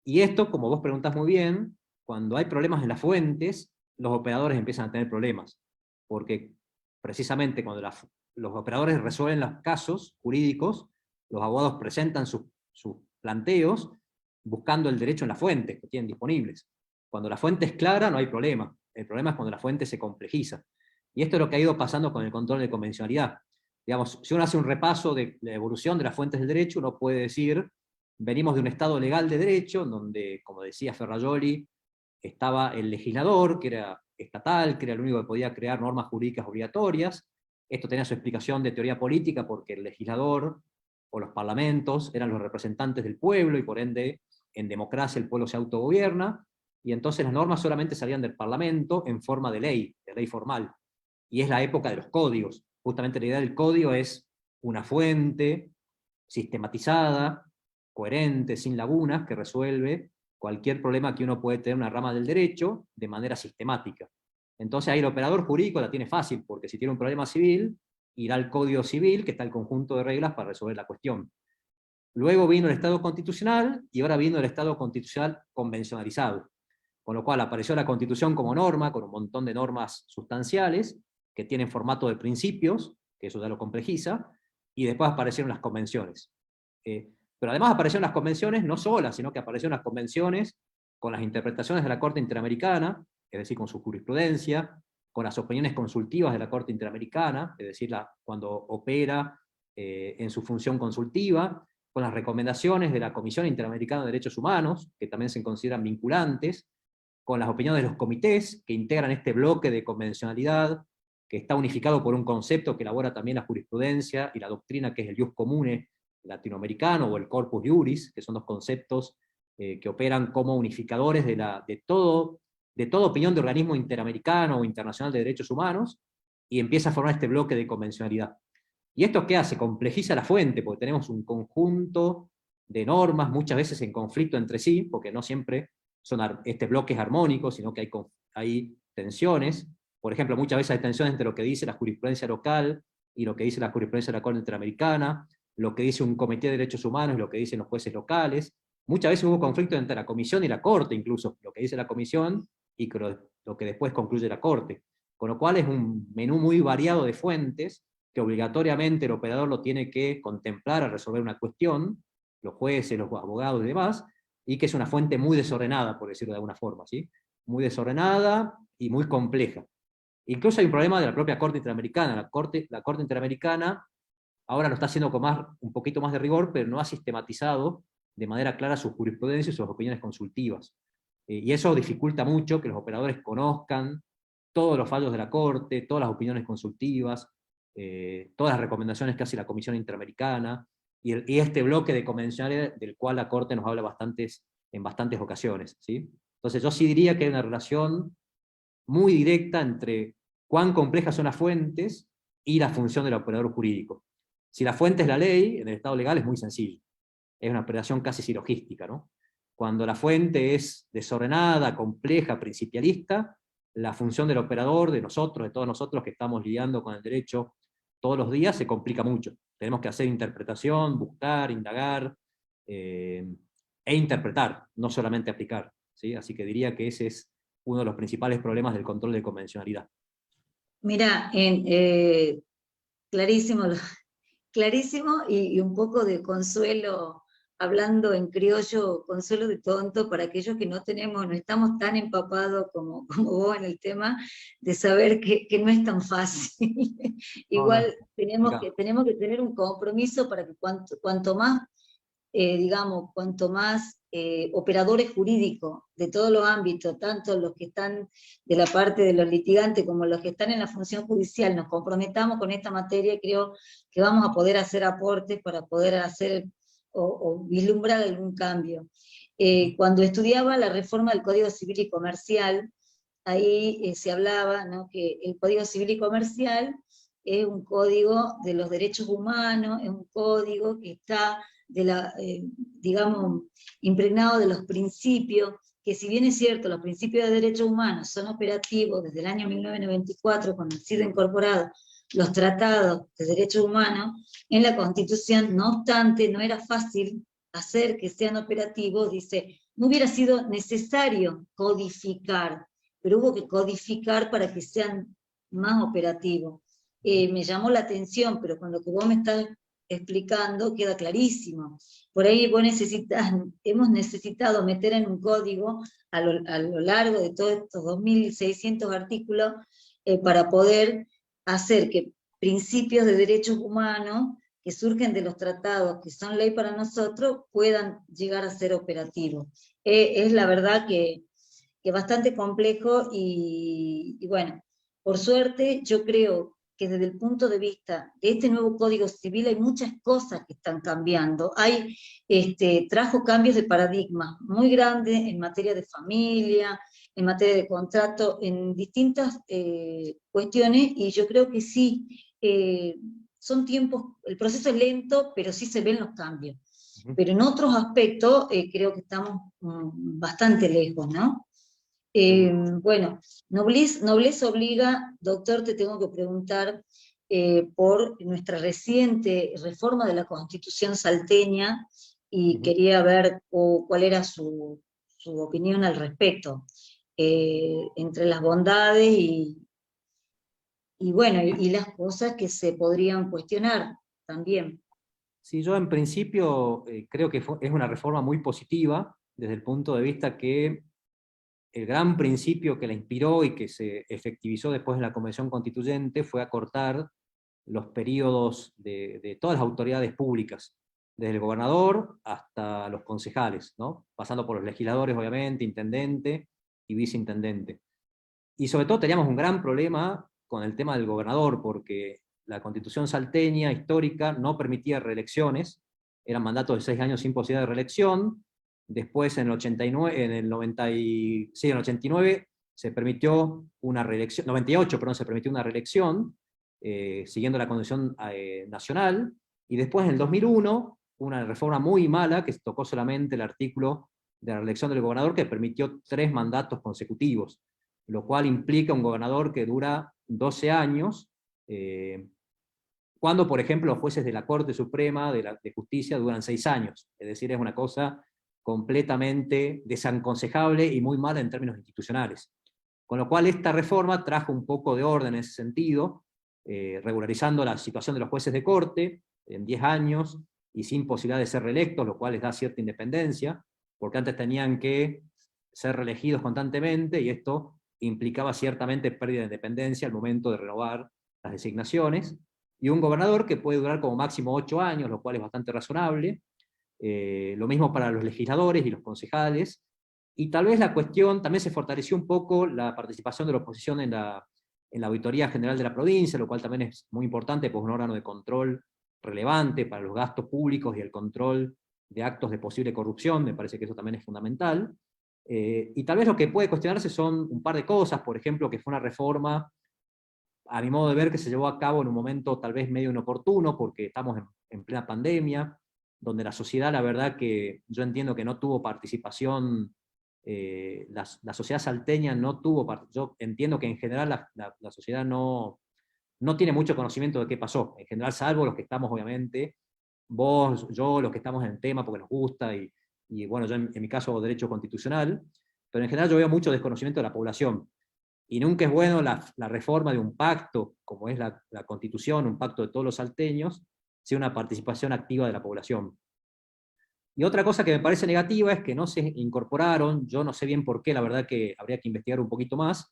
Y esto, como vos preguntás muy bien, cuando hay problemas en las fuentes, los operadores empiezan a tener problemas. Porque precisamente cuando los operadores resuelven los casos jurídicos, los abogados presentan sus planteos buscando el derecho en las fuentes que tienen disponibles. Cuando la fuente es clara, no hay problema. El problema es cuando la fuente se complejiza. Y esto es lo que ha ido pasando con el control de convencionalidad. Digamos, si uno hace un repaso de la evolución de las fuentes del derecho, uno puede decir, venimos de un Estado legal de derecho, donde, como decía Ferrajoli, estaba el legislador, que era estatal, que era el único que podía crear normas jurídicas obligatorias. Esto tenía su explicación de teoría política, porque el legislador o los parlamentos eran los representantes del pueblo, y por ende, en democracia el pueblo se autogobierna, y entonces las normas solamente salían del parlamento en forma de ley formal. Y es la época de los códigos. Justamente la idea del código es una fuente sistematizada, coherente, sin lagunas, que resuelve cualquier problema que uno puede tener en una rama del derecho de manera sistemática. Entonces ahí el operador jurídico la tiene fácil, porque si tiene un problema civil, irá al Código Civil, que está el conjunto de reglas para resolver la cuestión. Luego vino el Estado constitucional, y ahora vino el Estado constitucional convencionalizado. Con lo cual apareció la Constitución como norma, con un montón de normas sustanciales, que tienen formato de principios, que eso ya lo complejiza, y después aparecieron las convenciones. Pero además aparecieron las convenciones no solas, sino que aparecieron las convenciones con las interpretaciones de la Corte Interamericana, es decir, con su jurisprudencia, con las opiniones consultivas de la Corte Interamericana, es decir, cuando opera en su función consultiva, con las recomendaciones de la Comisión Interamericana de Derechos Humanos, que también se consideran vinculantes, con las opiniones de los comités que integran este bloque de convencionalidad, que está unificado por un concepto que elabora también la jurisprudencia y la doctrina, que es el ius comune latinoamericano, o el corpus iuris, que son dos conceptos que operan como unificadores de toda opinión de organismo interamericano o internacional de derechos humanos, y empieza a formar este bloque de convencionalidad. ¿Y esto qué hace? Complejiza la fuente, porque tenemos un conjunto de normas, muchas veces en conflicto entre sí, porque no siempre son bloques armónicos, sino que hay tensiones. Por ejemplo, muchas veces hay tensiones entre lo que dice la jurisprudencia local y lo que dice la jurisprudencia de la Corte Interamericana, lo que dice un comité de derechos humanos y lo que dicen los jueces locales. Muchas veces hubo conflicto entre la comisión y la Corte, incluso lo que dice la comisión y lo que después concluye la Corte. Con lo cual es un menú muy variado de fuentes, que obligatoriamente el operador lo tiene que contemplar al resolver una cuestión, los jueces, los abogados y demás, y que es una fuente muy desordenada, por decirlo de alguna forma, ¿sí? Muy desordenada y muy compleja. Incluso hay un problema de la propia Corte Interamericana. La Corte Interamericana ahora lo está haciendo con un poquito más de rigor, pero no ha sistematizado de manera clara su jurisprudencia y sus opiniones consultivas. Y eso dificulta mucho que los operadores conozcan todos los fallos de la Corte, todas las opiniones consultivas, todas las recomendaciones que hace la Comisión Interamericana, y este bloque de convencionalidad del cual la Corte nos habla en bastantes ocasiones, ¿sí? Entonces yo sí diría que hay una relación muy directa entre cuán complejas son las fuentes y la función del operador jurídico. Si la fuente es la ley, en el Estado legal es muy sencillo. Es una operación casi silogística, ¿no? Cuando la fuente es desordenada, compleja, principialista, la función del operador, de nosotros, de todos nosotros que estamos lidiando con el derecho todos los días, se complica mucho. Tenemos que hacer interpretación, buscar, indagar, e interpretar, no solamente aplicar, ¿sí? Así que diría que ese es uno de los principales problemas del control de convencionalidad. Mira, clarísimo, clarísimo, y un poco de consuelo, hablando en criollo, consuelo de tonto para aquellos que no estamos tan empapados como vos en el tema, de saber que no es tan fácil. Igual tenemos que tener un compromiso para que cuanto más, digamos, cuanto más operadores jurídicos de todos los ámbitos, tanto los que están de la parte de los litigantes como los que están en la función judicial, nos comprometamos con esta materia, creo que vamos a poder hacer aportes para poder hacer o vislumbrar algún cambio. Cuando estudiaba la reforma del Código Civil y Comercial, ahí se hablaba, ¿no?, que el Código Civil y Comercial es un código de los derechos humanos, es un código que está, digamos, impregnado de los principios, que si bien es cierto, los principios de derechos humanos son operativos desde el año 1994, cuando han sido incorporados los tratados de derechos humanos en la Constitución, no obstante, no era fácil hacer que sean operativos. Dice, no hubiera sido necesario codificar, pero hubo que codificar para que sean más operativos. Me llamó la atención, pero con lo que vos me estás explicando queda clarísimo. Por ahí vos hemos necesitado meter en un código a lo largo de todos estos 2.600 artículos para poder hacer que principios de derechos humanos que surgen de los tratados, que son ley para nosotros, puedan llegar a ser operativos. Es la verdad que bastante complejo y bueno, por suerte yo creo que desde el punto de vista de este nuevo Código Civil hay muchas cosas que están cambiando. Trajo cambios de paradigma muy grandes en materia de familia, en materia de contrato, en distintas cuestiones, y yo creo que sí, son tiempos, el proceso es lento, pero sí se ven los cambios. Pero en otros aspectos creo que estamos bastante lejos, ¿no? Bueno, nobleza obliga, doctor, te tengo que preguntar por nuestra reciente reforma de la Constitución salteña, y quería ver cuál era su opinión al respecto, entre las bondades y bueno, y las cosas que se podrían cuestionar también. Sí, yo en principio creo que es una reforma muy positiva, desde el punto de vista que el gran principio que la inspiró y que se efectivizó después en la Convención Constituyente fue acortar los periodos de todas las autoridades públicas, desde el gobernador hasta los concejales, ¿no? Pasando por los legisladores, obviamente, intendente y viceintendente. Y sobre todo teníamos un gran problema con el tema del gobernador, porque la Constitución salteña histórica no permitía reelecciones, eran mandatos de 6 años sin posibilidad de reelección. Después en el 89, en el 89 se permitió una reelección, 98, perdón, se permitió una reelección, siguiendo la Constitución nacional, y después en el 2001, una reforma muy mala, que tocó solamente el artículo de la reelección del gobernador, que permitió 3 mandatos consecutivos, lo cual implica un gobernador que dura 12 años, cuando, por ejemplo, los jueces de la Corte Suprema de Justicia duran 6 años, es decir, es una cosa completamente desaconsejable y muy mala en términos institucionales. Con lo cual esta reforma trajo un poco de orden en ese sentido, regularizando la situación de los jueces de corte en 10 años y sin posibilidad de ser reelectos, lo cual les da cierta independencia, porque antes tenían que ser reelegidos constantemente y esto implicaba ciertamente pérdida de independencia al momento de renovar las designaciones, y un gobernador que puede durar como máximo 8 años, lo cual es bastante razonable. Lo mismo para los legisladores y los concejales, y tal vez la cuestión, también se fortaleció un poco la participación de la oposición en la Auditoría General de la provincia, lo cual también es muy importante, pues es un órgano de control relevante para los gastos públicos y el control de actos de posible corrupción, me parece que eso también es fundamental. Y tal vez lo que puede cuestionarse son un par de cosas, por ejemplo, que fue una reforma, a mi modo de ver, que se llevó a cabo en un momento tal vez medio inoportuno, porque estamos en plena pandemia, donde la sociedad, la verdad que yo entiendo que no tuvo participación, la sociedad salteña no tuvo, yo entiendo que en general la sociedad no tiene mucho conocimiento de qué pasó, en general, salvo los que estamos obviamente, vos, yo, los que estamos en el tema porque nos gusta, y bueno, yo en mi caso derecho constitucional, pero en general yo veo mucho desconocimiento de la población, y nunca es bueno la reforma de un pacto, como es la Constitución, un pacto de todos los salteños, sin una participación activa de la población. Y otra cosa que me parece negativa es que no se incorporaron, yo no sé bien por qué, la verdad que habría que investigar un poquito más,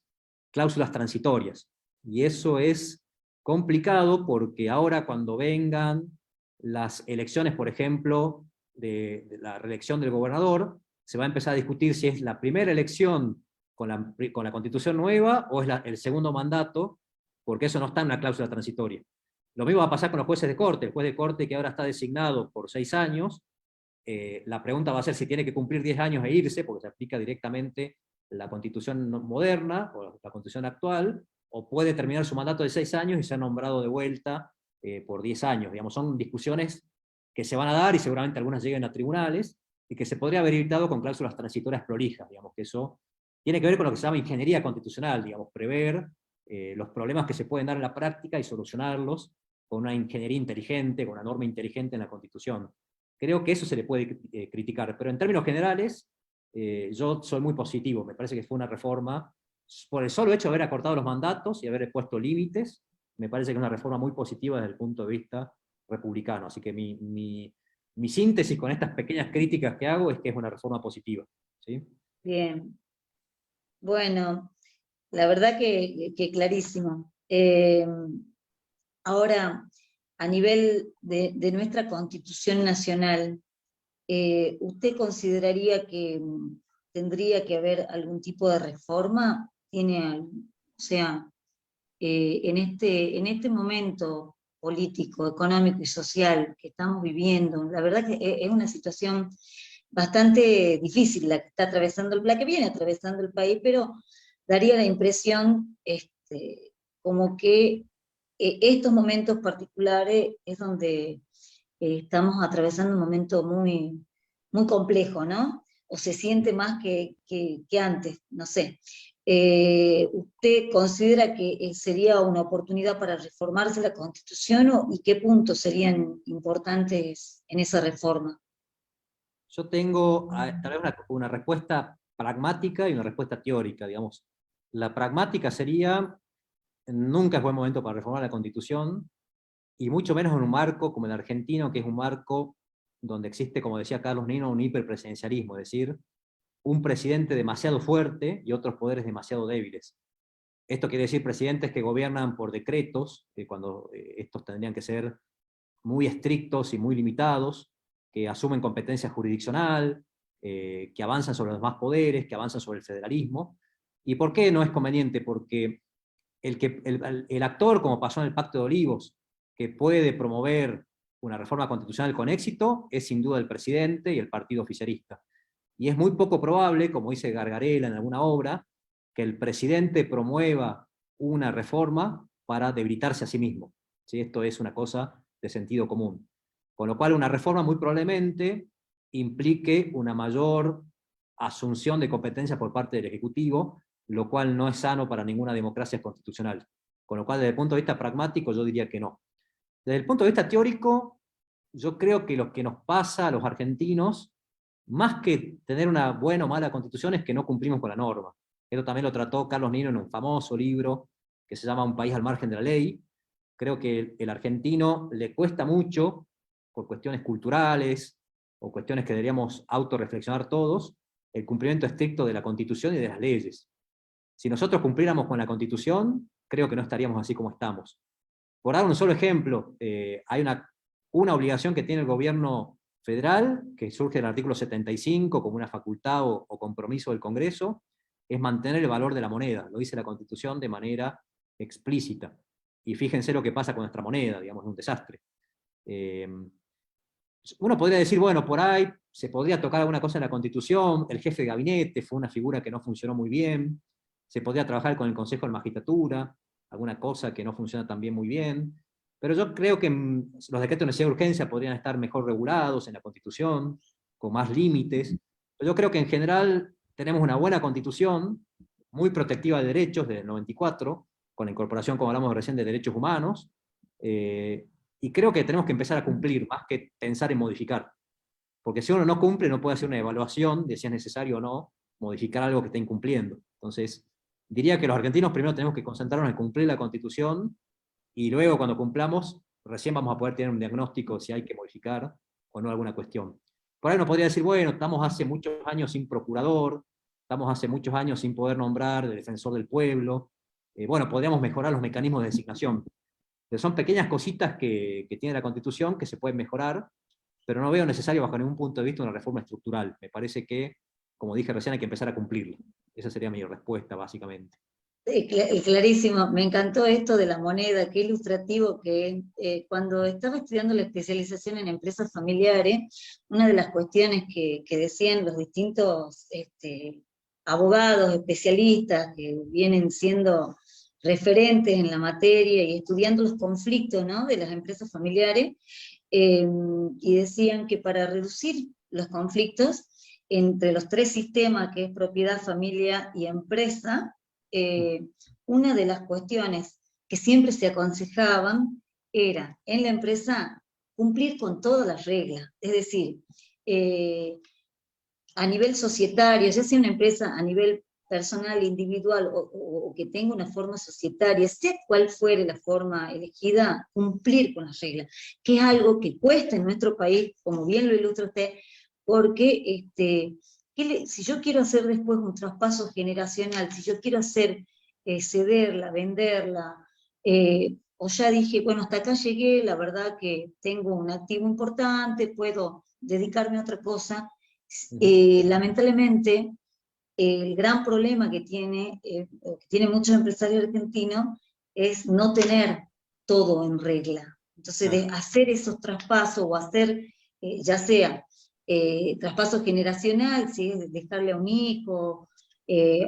cláusulas transitorias. Y eso es complicado porque ahora cuando vengan las elecciones, por ejemplo, de la reelección del gobernador, se va a empezar a discutir si es la primera elección con la Constitución nueva o es el segundo mandato, porque eso no está en una cláusula transitoria. Lo mismo va a pasar con los jueces de corte. El juez de corte que ahora está designado por 6 años, la pregunta va a ser si tiene que cumplir 10 años e irse, porque se aplica directamente la Constitución moderna, o la Constitución actual, o puede terminar su mandato de 6 años y ser nombrado de vuelta por 10 años. Digamos, son discusiones que se van a dar y seguramente algunas lleguen a tribunales, y que se podría haber evitado con cláusulas transitorias prolijas. Digamos que eso tiene que ver con lo que se llama ingeniería constitucional, digamos, prever los problemas que se pueden dar en la práctica y solucionarlos con una ingeniería inteligente, con una norma inteligente en la Constitución. Creo que eso se le puede criticar, pero en términos generales, yo soy muy positivo. Me parece que fue una reforma, por el solo hecho de haber acortado los mandatos y haber puesto límites, me parece que es una reforma muy positiva desde el punto de vista republicano. Así que mi síntesis con estas pequeñas críticas que hago es que es una reforma positiva. ¿Sí? Bien. Bueno, la verdad que clarísimo. Ahora, a nivel de nuestra Constitución Nacional, ¿usted consideraría que tendría que haber algún tipo de reforma? O sea, en este momento político, económico y social que estamos viviendo, la verdad que es una situación bastante difícil la que está atravesando, la que viene atravesando el país, pero daría la impresión como que estos momentos particulares es donde estamos atravesando un momento muy, muy complejo, ¿no? O se siente más que antes, no sé. ¿Usted considera que sería una oportunidad para reformarse la Constitución y qué puntos serían importantes en esa reforma? Yo tengo tal vez una respuesta pragmática y una respuesta teórica, digamos. La pragmática sería, nunca es buen momento para reformar la Constitución, y mucho menos en un marco como el argentino, que es un marco donde existe, como decía Carlos Nino, un hiperpresidencialismo, es decir, un presidente demasiado fuerte y otros poderes demasiado débiles. Esto quiere decir presidentes que gobiernan por decretos, cuando estos tendrían que ser muy estrictos y muy limitados, que asumen competencia jurisdiccional, que avanzan sobre los demás poderes, que avanzan sobre el federalismo. ¿Y por qué no es conveniente? Porque el actor, como pasó en el Pacto de Olivos, que puede promover una reforma constitucional con éxito, es sin duda el presidente y el partido oficialista. Y es muy poco probable, como dice Gargarella en alguna obra, que el presidente promueva una reforma para debilitarse a sí mismo. ¿Sí? Esto es una cosa de sentido común. Con lo cual una reforma muy probablemente implique una mayor asunción de competencia por parte del Ejecutivo, lo cual no es sano para ninguna democracia constitucional. Con lo cual, desde el punto de vista pragmático, yo diría que no. Desde el punto de vista teórico, yo creo que lo que nos pasa a los argentinos, más que tener una buena o mala constitución, es que no cumplimos con la norma. Esto también lo trató Carlos Nino en un famoso libro que se llama Un país al margen de la ley. Creo que el argentino le cuesta mucho, por cuestiones culturales, o cuestiones que deberíamos autorreflexionar todos, el cumplimiento estricto de la Constitución y de las leyes. Si nosotros cumpliéramos con la Constitución, creo que no estaríamos así como estamos. Por dar un solo ejemplo, hay una obligación que tiene el gobierno federal, que surge del artículo 75 como una facultad o compromiso del Congreso, es mantener el valor de la moneda. Lo dice la Constitución de manera explícita. Y fíjense lo que pasa con nuestra moneda, digamos, es un desastre. Uno podría decir, bueno, por ahí se podría tocar alguna cosa en la Constitución, el jefe de gabinete fue una figura que no funcionó muy bien, se podría trabajar con el Consejo de Magistratura, alguna cosa que no funciona también muy bien, pero yo creo que los decretos de necesidad de urgencia podrían estar mejor regulados en la Constitución, con más límites. Pero yo creo que en general tenemos una buena Constitución, muy protectiva de derechos desde el 94, con la incorporación, como hablamos recién, de derechos humanos, y creo que tenemos que empezar a cumplir, más que pensar en modificar. Porque si uno no cumple, no puede hacer una evaluación de si es necesario o no modificar algo que está incumpliendo. Entonces, diría que los argentinos primero tenemos que concentrarnos en cumplir la Constitución, y luego cuando cumplamos, recién vamos a poder tener un diagnóstico si hay que modificar o no alguna cuestión. Por ahí uno podría decir, bueno, estamos hace muchos años sin procurador, estamos hace muchos años sin poder nombrar de defensor del pueblo, bueno, podríamos mejorar los mecanismos de designación. Pero son pequeñas cositas que tiene la Constitución que se pueden mejorar, pero no veo necesario bajo ningún punto de vista una reforma estructural. Me parece que, como dije recién, hay que empezar a cumplirla. Esa sería mi respuesta, básicamente. Clarísimo, me encantó esto de la moneda, qué ilustrativo que cuando estaba estudiando la especialización en empresas familiares, una de las cuestiones que decían los distintos abogados, especialistas que vienen siendo referentes en la materia y estudiando los conflictos, ¿no?, de las empresas familiares, y decían que para reducir los conflictos entre los tres sistemas, que es propiedad, familia y empresa, una de las cuestiones que siempre se aconsejaban era, en la empresa, cumplir con todas las reglas, es decir, a nivel societario, ya sea una empresa a nivel personal, individual, o que tenga una forma societaria, sea cual fuere la forma elegida, cumplir con las reglas, que es algo que cuesta en nuestro país, como bien lo ilustra usted, porque si yo quiero hacer después un traspaso generacional, si yo quiero hacer, cederla, venderla, o ya dije, bueno, hasta acá llegué, la verdad que tengo un activo importante, puedo dedicarme a otra cosa, lamentablemente, el gran problema que tiene muchos empresarios argentinos es no tener todo en regla. Entonces, de hacer esos traspasos o hacer, ya sea traspaso generacional, si es dejarle a un hijo,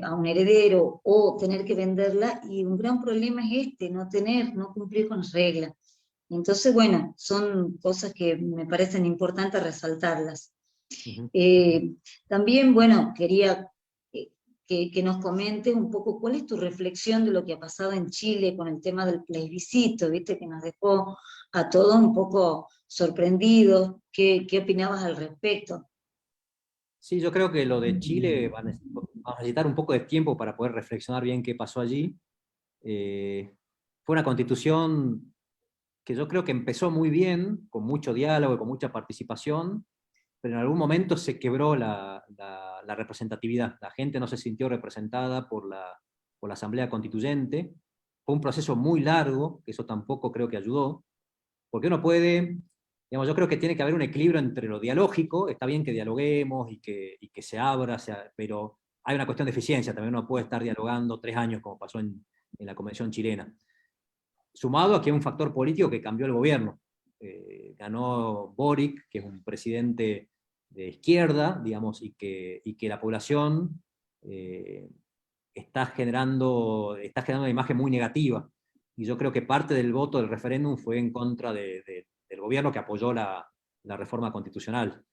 a un heredero, o tener que venderla, y un gran problema es no cumplir con las reglas. Entonces, bueno, son cosas que me parecen importantes resaltarlas. También, bueno, quería que nos comentes un poco cuál es tu reflexión de lo que ha pasado en Chile con el tema del plebiscito, viste, que nos dejó a todos un poco sorprendidos. ¿Qué opinabas al respecto? Sí, yo creo que lo de Chile vamos a necesitar un poco de tiempo para poder reflexionar bien qué pasó allí. Fue una constitución que yo creo que empezó muy bien, con mucho diálogo y con mucha participación, pero en algún momento se quebró la representatividad. La gente no se sintió representada por la Asamblea Constituyente. Fue un proceso muy largo, que eso tampoco creo que ayudó, porque uno puede, digamos, yo creo que tiene que haber un equilibrio entre lo dialógico, está bien que dialoguemos y que se abra, pero hay una cuestión de eficiencia, también uno puede estar dialogando 3 años, como pasó en la Convención chilena. Sumado a que hay un factor político que cambió el gobierno. Ganó Boric, que es un presidente de izquierda, digamos, y que la población está generando una imagen muy negativa. Y yo creo que parte del voto del referéndum fue en contra del gobierno que apoyó la reforma constitucional.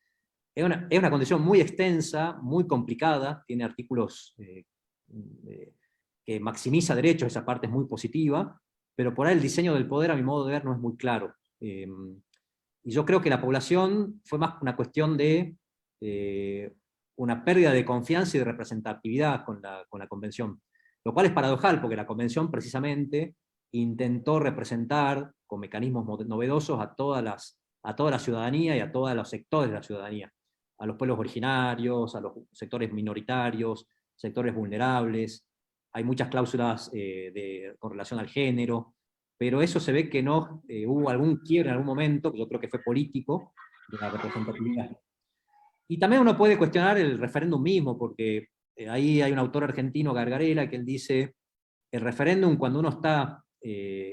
Es una condición muy extensa, muy complicada, tiene artículos que maximiza derechos, esa parte es muy positiva, pero por ahí el diseño del poder, a mi modo de ver, no es muy claro. Y yo creo que la población fue más una cuestión de una pérdida de confianza y de representatividad con la convención, lo cual es paradojal, porque la convención precisamente intentó representar con mecanismos novedosos a toda la ciudadanía y a todos los sectores de la ciudadanía, a los pueblos originarios, a los sectores minoritarios, sectores vulnerables. Hay muchas cláusulas con relación al género, pero eso se ve que no hubo algún quiebre en algún momento, que yo creo que fue político, de la representatividad. Y también uno puede cuestionar el referéndum mismo, porque ahí hay un autor argentino, Gargarella, que él dice, el referéndum cuando uno está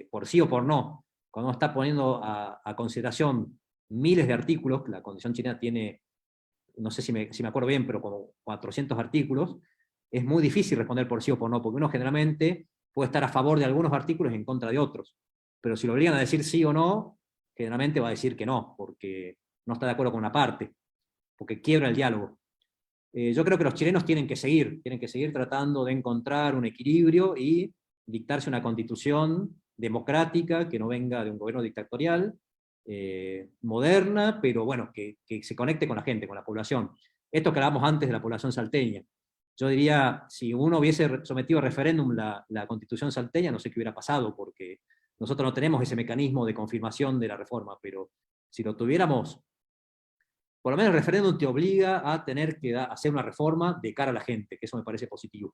por sí o por no, cuando uno está poniendo a consideración miles de artículos, la Constitución chilena tiene, no sé si me acuerdo bien, pero como 400 artículos, es muy difícil responder por sí o por no, porque uno generalmente puede estar a favor de algunos artículos y en contra de otros. Pero si lo obligan a decir sí o no, generalmente va a decir que no, porque no está de acuerdo con una parte, porque quiebra el diálogo. Yo creo que los chilenos tienen que seguir tratando de encontrar un equilibrio y dictarse una constitución democrática que no venga de un gobierno dictatorial, moderna, pero bueno, que se conecte con la gente, con la población. Esto que hablábamos antes de la población salteña. Yo diría, si uno hubiese sometido a referéndum la constitución salteña, no sé qué hubiera pasado, porque nosotros no tenemos ese mecanismo de confirmación de la reforma, pero si lo tuviéramos, por lo menos el referéndum te obliga a tener que hacer una reforma de cara a la gente, que eso me parece positivo,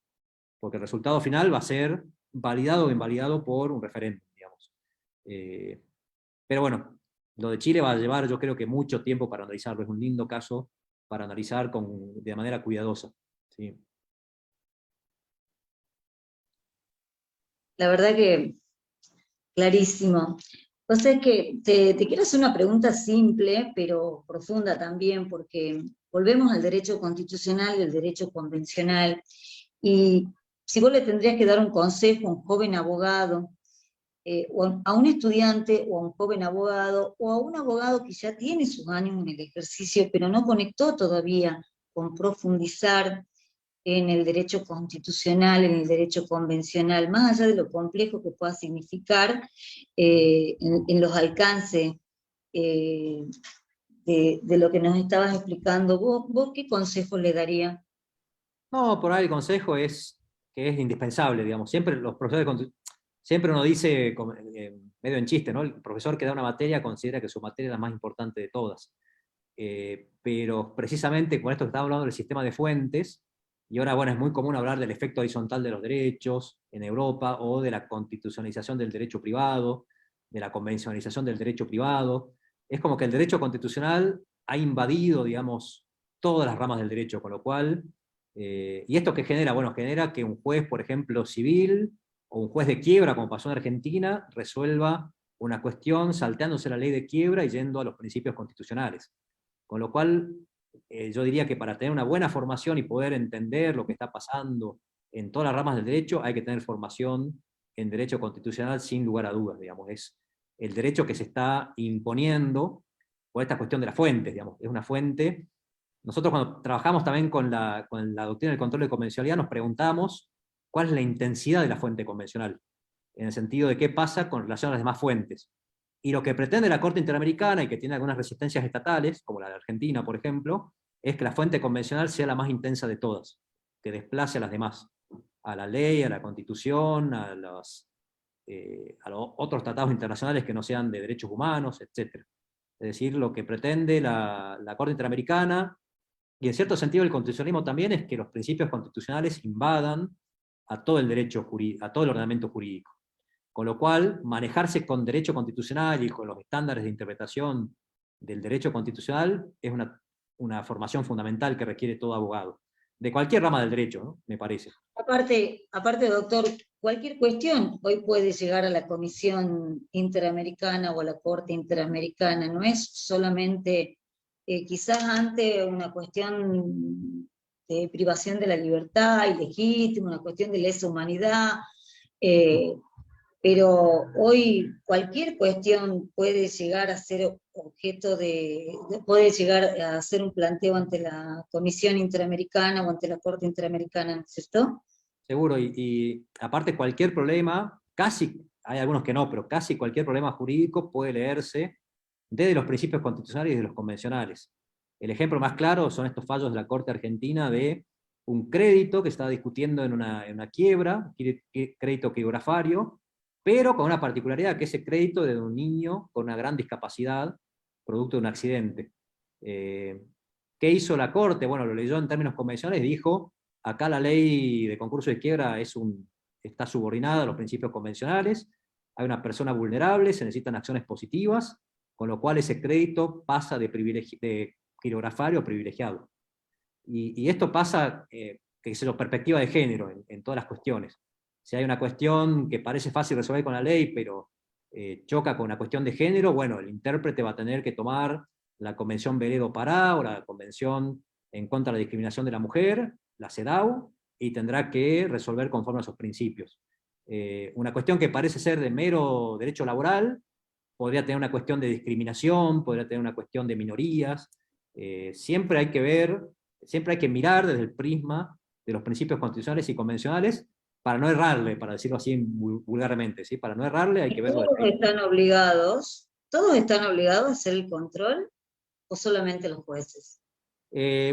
porque el resultado final va a ser validado o invalidado por un referéndum, digamos. Pero bueno, lo de Chile va a llevar, yo creo que mucho tiempo para analizarlo, es un lindo caso para analizar de manera cuidadosa. ¿Sí? La verdad que clarísimo. O sea que te quiero hacer una pregunta simple, pero profunda también, porque volvemos al derecho constitucional y al derecho convencional, y si vos le tendrías que dar un consejo a un joven abogado, o a un estudiante, o a un joven abogado, o a un abogado que ya tiene sus años en el ejercicio, pero no conectó todavía con profundizar en el derecho constitucional, en el derecho convencional, más allá de lo complejo que pueda significar en los alcances eh, de lo que nos estabas explicando, ¿vos qué consejo le darías? No, por ahí el consejo es que es indispensable, digamos. Siempre los profesores, siempre uno dice, medio en chiste, ¿no? El profesor que da una materia considera que su materia es la más importante de todas. Pero precisamente con esto que estamos hablando del sistema de fuentes, y ahora, bueno, es muy común hablar del efecto horizontal de los derechos en Europa, o de la constitucionalización del derecho privado, de la convencionalización del derecho privado. Es como que el derecho constitucional ha invadido, digamos, todas las ramas del derecho, con lo cual, ¿y esto qué genera? Bueno, genera que un juez, por ejemplo, civil, o un juez de quiebra, como pasó en Argentina, resuelva una cuestión salteándose la ley de quiebra y yendo a los principios constitucionales. Con lo cual, yo diría que para tener una buena formación y poder entender lo que está pasando en todas las ramas del derecho, hay que tener formación en derecho constitucional sin lugar a dudas, digamos. Es el derecho que se está imponiendo por esta cuestión de las fuentes, digamos. Es una fuente. Nosotros cuando trabajamos también con la doctrina del control de convencionalidad, nos preguntamos cuál es la intensidad de la fuente convencional, en el sentido de qué pasa con relación a las demás fuentes. Y lo que pretende la Corte Interamericana, y que tiene algunas resistencias estatales, como la de Argentina, por ejemplo, es que la fuente convencional sea la más intensa de todas, que desplace a las demás, a la ley, a la Constitución, a los otros tratados internacionales que no sean de derechos humanos, etc. Es decir, lo que pretende la Corte Interamericana, y en cierto sentido el constitucionalismo también, es que los principios constitucionales invadan a todo el derecho jurídico, a todo el ordenamiento jurídico. Con lo cual, manejarse con derecho constitucional y con los estándares de interpretación del derecho constitucional es una formación fundamental que requiere todo abogado, de cualquier rama del derecho, ¿no? Me parece. Aparte, doctor, cualquier cuestión hoy puede llegar a la Comisión Interamericana o a la Corte Interamericana, no es solamente quizás ante una cuestión de privación de la libertad ilegítima, una cuestión de lesa humanidad, eh, pero hoy cualquier cuestión puede llegar a ser objeto puede llegar a ser un planteo ante la Comisión Interamericana o ante la Corte Interamericana, ¿no es cierto? Seguro, y aparte cualquier problema, casi, hay algunos que no, pero casi cualquier problema jurídico puede leerse desde los principios constitucionales y de los convencionales. El ejemplo más claro son estos fallos de la Corte Argentina de un crédito que estaba discutiendo en una quiebra, crédito quiebrafario, pero con una particularidad, que ese crédito es de un niño con una gran discapacidad, producto de un accidente. ¿Qué hizo la Corte? Bueno, lo leyó en términos convencionales, dijo: acá la ley de concurso de quiebra está subordinada a los principios convencionales, hay una persona vulnerable, se necesitan acciones positivas, con lo cual ese crédito pasa de quirografario a privilegiado. Y esto pasa, que es la perspectiva de género en todas las cuestiones. Si hay una cuestión que parece fácil resolver con la ley, pero choca con una cuestión de género, bueno, el intérprete va a tener que tomar la Convención Veredo-Pará, o la Convención en contra de la discriminación de la mujer, la CEDAW, y tendrá que resolver conforme a esos principios. Una cuestión que parece ser de mero derecho laboral, podría tener una cuestión de discriminación, podría tener una cuestión de minorías. Siempre hay que ver, siempre hay que mirar desde el prisma de los principios constitucionales y convencionales, para no errarle, para decirlo así vulgarmente, ¿sí? Para no errarle hay que verlo de frente. ¿Todos están obligados a hacer el control o solamente los jueces?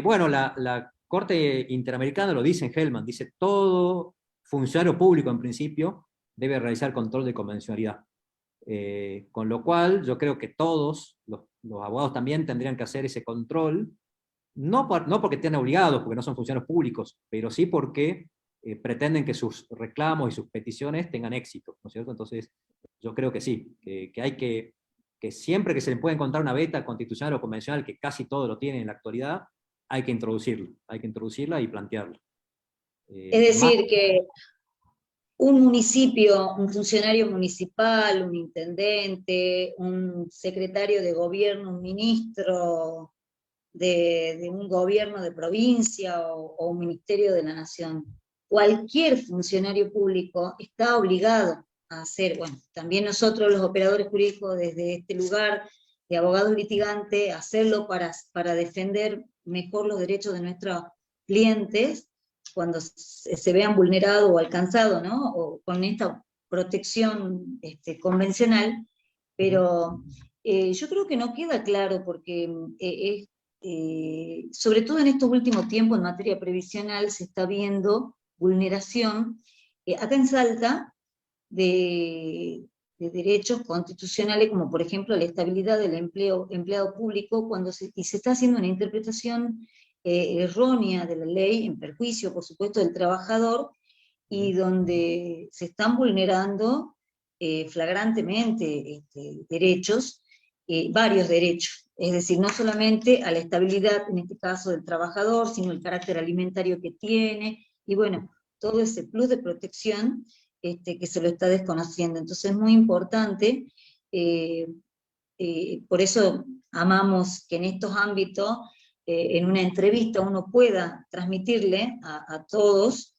Bueno, la Corte Interamericana lo dice en Hellman, dice: todo funcionario público en principio debe realizar control de convencionalidad. Con lo cual yo creo que todos los abogados también tendrían que hacer ese control, no porque estén obligados, porque no son funcionarios públicos, pero sí porque pretenden que sus reclamos y sus peticiones tengan éxito, ¿no es cierto? Entonces yo creo que sí, que hay que siempre que se le puede encontrar una veta constitucional o convencional, que casi todo lo tiene en la actualidad, hay que introducirla y plantearla. Es decir, que un municipio, un funcionario municipal, un intendente, un secretario de gobierno, un ministro de un gobierno de provincia o un ministerio de la nación. Cualquier funcionario público está obligado a hacer, bueno, también nosotros los operadores jurídicos desde este lugar de abogado litigante, hacerlo para defender mejor los derechos de nuestros clientes cuando se vean vulnerados o alcanzados, ¿no? O con esta protección convencional, pero yo creo que no queda claro porque sobre todo en estos últimos tiempos en materia previsional se está viendo vulneración, acá en Salta, de derechos constitucionales, como por ejemplo la estabilidad del empleado público, y se está haciendo una interpretación errónea de la ley, en perjuicio, por supuesto, del trabajador, y donde se están vulnerando flagrantemente derechos, varios derechos, es decir, no solamente a la estabilidad, en este caso del trabajador, sino el carácter alimentario que tiene, y bueno, todo ese plus de protección que se lo está desconociendo. Entonces es muy importante, por eso amamos que en estos ámbitos, en una entrevista uno pueda transmitirle a todos,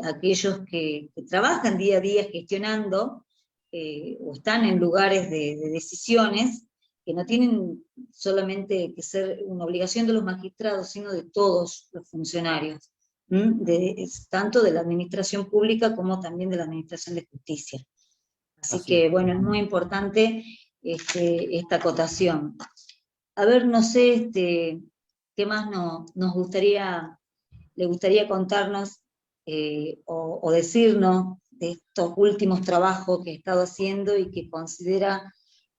aquellos que trabajan día a día gestionando, o están en lugares de decisiones, que no tienen solamente que ser una obligación de los magistrados, sino de todos los funcionarios, tanto de la administración pública como también de la administración de justicia. Así que, bueno, es muy importante esta acotación. A ver, no sé, qué más nos gustaría, le gustaría contarnos o decirnos de estos últimos trabajos que he estado haciendo y que considera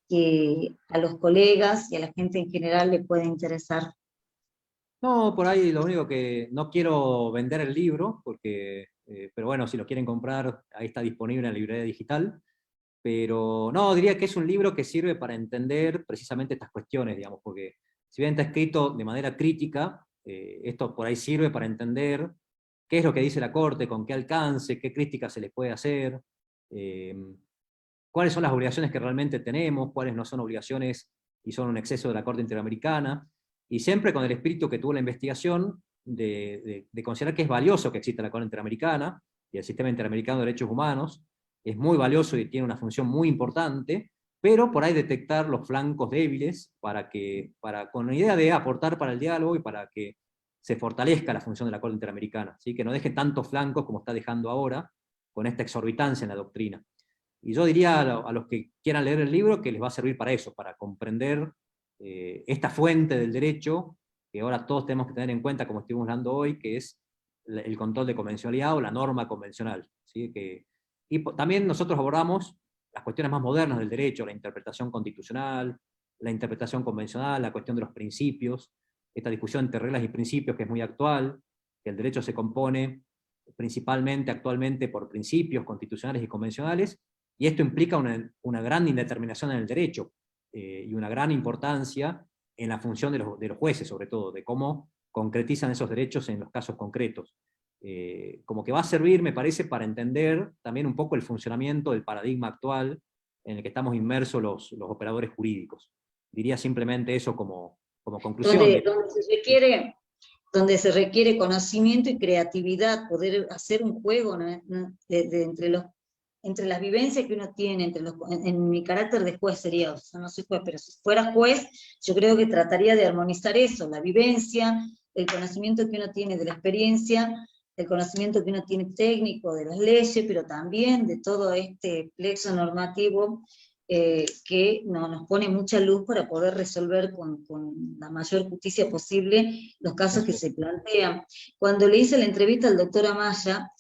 que a los colegas y a la gente en general le puede interesar. No, por ahí lo único que no quiero vender el libro, porque, pero bueno, si lo quieren comprar, ahí está disponible en la librería digital. Pero no, diría que es un libro que sirve para entender precisamente estas cuestiones, digamos, porque si bien está escrito de manera crítica, esto por ahí sirve para entender qué es lo que dice la Corte, con qué alcance, qué críticas se les puede hacer, eh, cuáles son las obligaciones que realmente tenemos, cuáles no son obligaciones y son un exceso de la Corte Interamericana, y siempre con el espíritu que tuvo la investigación de considerar que es valioso que exista la Corte Interamericana y el Sistema Interamericano de Derechos Humanos, es muy valioso y tiene una función muy importante, pero por ahí detectar los flancos débiles con la idea de aportar para el diálogo y para que se fortalezca la función de la Corte Interamericana, ¿sí? Que no deje tantos flancos como está dejando ahora, con esta exorbitancia en la doctrina. Y yo diría a los que quieran leer el libro que les va a servir para eso, para comprender esta fuente del derecho, que ahora todos tenemos que tener en cuenta, como estuvimos hablando hoy, que es el control de convencionalidad o la norma convencional, ¿sí? Y también nosotros abordamos las cuestiones más modernas del derecho, la interpretación constitucional, la interpretación convencional, la cuestión de los principios, esta discusión entre reglas y principios que es muy actual, que el derecho se compone principalmente actualmente por principios constitucionales y convencionales, y esto implica una gran indeterminación en el derecho, y una gran importancia en la función de los jueces, sobre todo, de cómo concretizan esos derechos en los casos concretos. Como que va a servir, me parece, para entender también un poco el funcionamiento del paradigma actual en el que estamos inmersos los operadores jurídicos. Diría simplemente eso como conclusión. Donde se requiere conocimiento y creatividad, poder hacer un juego, ¿no? Entre las vivencias que uno tiene, en mi carácter de juez sería, o sea, no soy juez, pero si fuera juez, yo creo que trataría de armonizar eso, la vivencia, el conocimiento que uno tiene de la experiencia, el conocimiento que uno tiene técnico de las leyes, pero también de todo este plexo normativo que nos pone mucha luz para poder resolver con la mayor justicia posible los casos que se plantean. Cuando le hice la entrevista al doctor Amaya,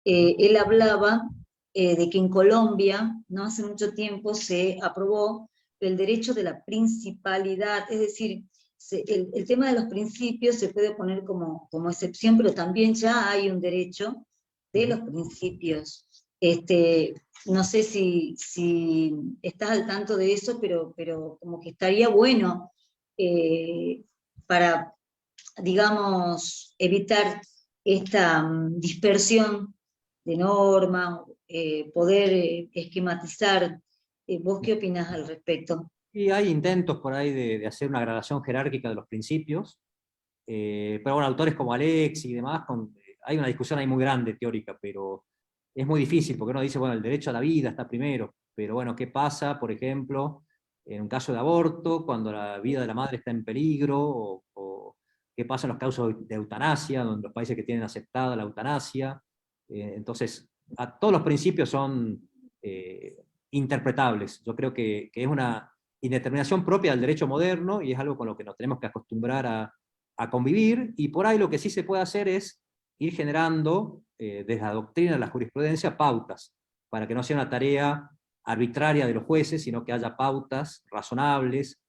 él hablaba de que en Colombia, no hace mucho tiempo, se aprobó el derecho de la principalidad, es decir, el tema de los principios se puede poner como excepción, pero también ya hay un derecho de los principios. No sé si estás al tanto de eso, pero como que estaría bueno para, digamos, evitar esta dispersión de normas, poder esquematizar. ¿Vos qué opinás al respecto? Y hay intentos por ahí de hacer una gradación jerárquica de los principios, pero bueno, autores como Alexi y demás, hay una discusión ahí muy grande teórica, pero es muy difícil, porque uno dice, bueno, el derecho a la vida está primero, pero bueno, ¿qué pasa, por ejemplo, en un caso de aborto, cuando la vida de la madre está en peligro, o qué pasa en los casos de eutanasia, donde los países que tienen aceptada la eutanasia? Entonces, todos los principios son interpretables. Yo creo que es una indeterminación propia del derecho moderno, y es algo con lo que nos tenemos que acostumbrar a convivir, y por ahí lo que sí se puede hacer es ir generando, desde la doctrina a la jurisprudencia, pautas, para que no sea una tarea arbitraria de los jueces, sino que haya pautas razonables.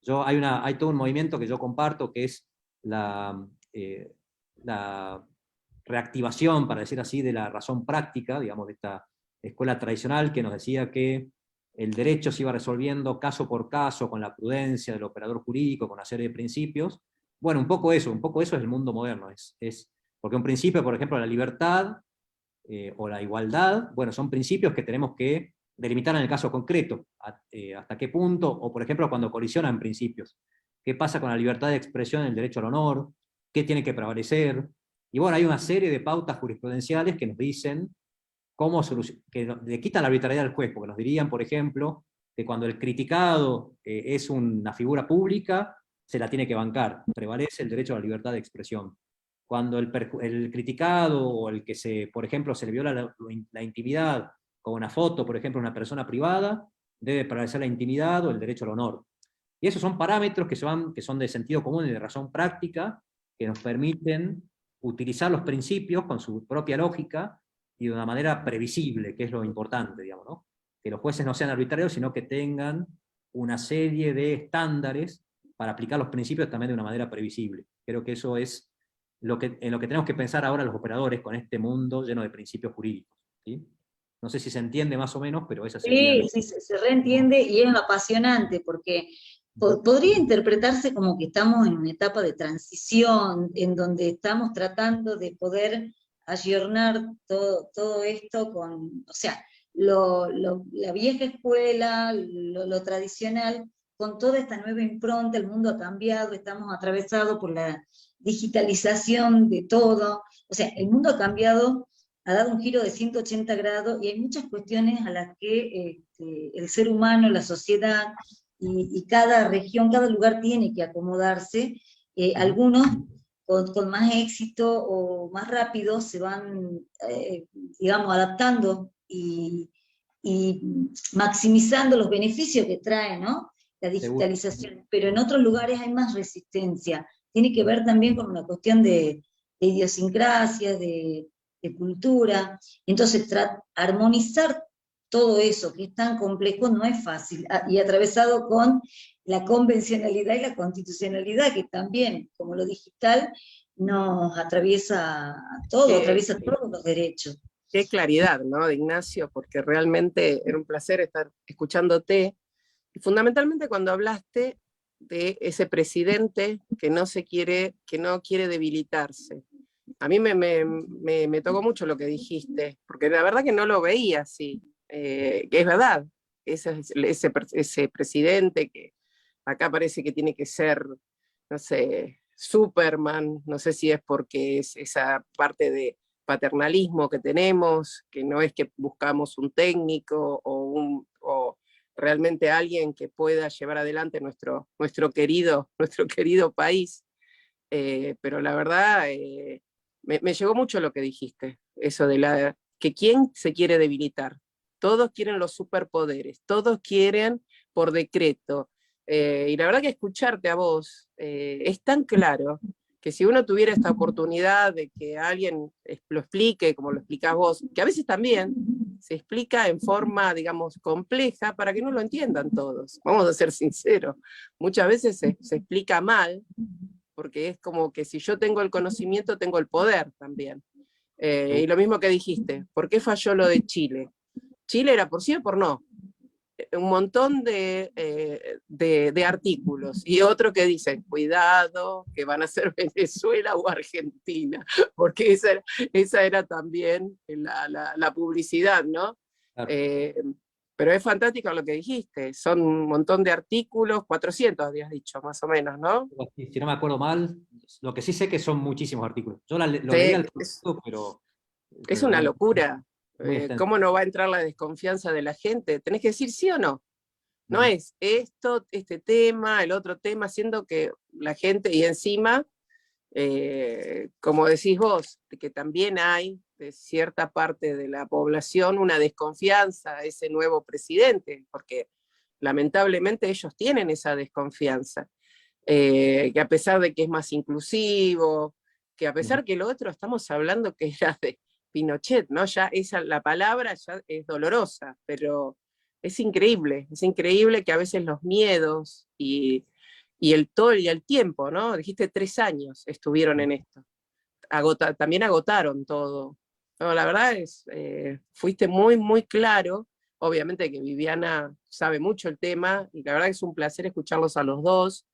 Hay todo un movimiento que yo comparto, que es la reactivación, para decir así, de la razón práctica, digamos, de esta escuela tradicional que nos decía que el derecho se iba resolviendo caso por caso, con la prudencia del operador jurídico, con una serie de principios. Bueno, un poco eso es el mundo moderno. Porque un principio, por ejemplo, la libertad o la igualdad, bueno, son principios que tenemos que delimitar en el caso concreto, hasta qué punto, o por ejemplo cuando colisionan principios. ¿Qué pasa con la libertad de expresión, el derecho al honor? ¿Qué tiene que prevalecer? Y bueno, hay una serie de pautas jurisprudenciales que nos dicen que le quitan la arbitrariedad al juez, porque nos dirían, por ejemplo, que cuando el criticado es una figura pública, se la tiene que bancar, prevalece el derecho a la libertad de expresión. Cuando el criticado, o el que por ejemplo, se le viola la intimidad con una foto, por ejemplo, una persona privada, debe prevalecer la intimidad o el derecho al honor. Y esos son parámetros que son de sentido común y de razón práctica, que nos permiten utilizar los principios con su propia lógica y de una manera previsible, que es lo importante, digamos, ¿no? Que los jueces no sean arbitrarios, sino que tengan una serie de estándares para aplicar los principios también de una manera previsible. Creo que eso es en lo que tenemos que pensar ahora los operadores con este mundo lleno de principios jurídicos, ¿sí? No sé si se entiende más o menos, pero esa sería... Sí, sí, se reentiende y es apasionante porque podría interpretarse como que estamos en una etapa de transición, en donde estamos tratando de poder ayornar todo esto con, o sea, la vieja escuela, lo tradicional, con toda esta nueva impronta. El mundo ha cambiado, estamos atravesados por la digitalización de todo, o sea, el mundo ha cambiado, ha dado un giro de 180 grados, y hay muchas cuestiones a las que el ser humano, la sociedad, y cada región, cada lugar tiene que acomodarse. Algunos con más éxito o más rápido se van, digamos, adaptando y maximizando los beneficios que trae, ¿no?, la digitalización, pero en otros lugares hay más resistencia. Tiene que ver también con una cuestión de idiosincrasia, de cultura. Entonces, armonizar todo eso que es tan complejo no es fácil, y atravesado con la convencionalidad y la constitucionalidad, que también, como lo digital, nos atraviesa todo, atraviesa todos los derechos. Qué claridad, ¿no, de Ignacio? Porque realmente era un placer estar escuchándote, y fundamentalmente cuando hablaste de ese presidente que no quiere debilitarse. A mí me tocó mucho lo que dijiste, porque la verdad que no lo veía así, que es verdad, ese presidente que acá parece que tiene que ser, no sé, Superman, no sé si es porque es esa parte de paternalismo que tenemos, que no es que buscamos un técnico o realmente alguien que pueda llevar adelante nuestro querido país, pero la verdad me llegó mucho lo que dijiste, eso de que quién se quiere debilitar. Todos quieren los superpoderes, todos quieren por decreto, y la verdad que escucharte a vos es tan claro que si uno tuviera esta oportunidad de que alguien lo explique como lo explicás vos, que a veces también se explica en forma, digamos, compleja para que no lo entiendan todos. Vamos a ser sinceros, muchas veces se explica mal, porque es como que si yo tengo el conocimiento, tengo el poder también. Y lo mismo que dijiste, ¿por qué falló lo de Chile? Chile era por sí o por no. un montón de artículos, y otro que dice, cuidado, que van a ser Venezuela o Argentina, porque esa era también la publicidad, ¿no? Claro. Pero es fantástico lo que dijiste, son un montón de artículos, 400 habías dicho, más o menos, ¿no? Si no me acuerdo mal, lo que sí sé que son muchísimos artículos. Yo lo leí Sí, al principio, es pero una bueno, locura. muy extenso. ¿Cómo no va a entrar la desconfianza de la gente? Tenés que decir sí o no. No es esto, este tema, el otro tema, haciendo que la gente, y encima, como decís vos, que también hay de cierta parte de la población una desconfianza a ese nuevo presidente, porque lamentablemente ellos tienen esa desconfianza, que a pesar de que es más inclusivo, que a pesar que lo otro estamos hablando que era de Pinochet, ¿no? Ya la palabra ya es dolorosa, pero es increíble que a veces los miedos y el tiempo, ¿no? Dijiste 3 años estuvieron en esto. También agotaron todo. No, la verdad es, fuiste muy, muy claro. Obviamente que Viviana sabe mucho el tema, y la verdad que es un placer escucharlos a los dos.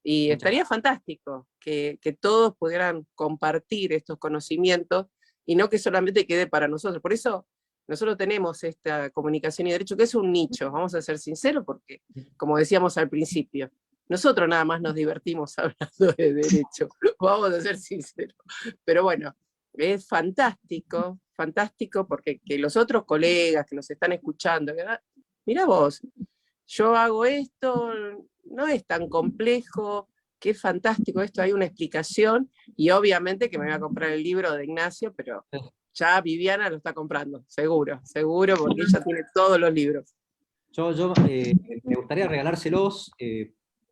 Y Muchas estaría fantástico que todos pudieran compartir estos conocimientos y no que solamente quede para nosotros. Por eso nosotros tenemos esta comunicación y derecho, que es un nicho, vamos a ser sinceros, porque como decíamos al principio, nosotros nada más nos divertimos hablando de derecho, vamos a ser sinceros. Pero bueno, es fantástico, fantástico, porque que los otros colegas que nos están escuchando, mira vos, yo hago esto, no es tan complejo, qué fantástico esto, hay una explicación, y obviamente que me voy a comprar el libro de Ignacio, pero ya Viviana lo está comprando, seguro, seguro, porque ella tiene todos los libros. Me gustaría regalárselos,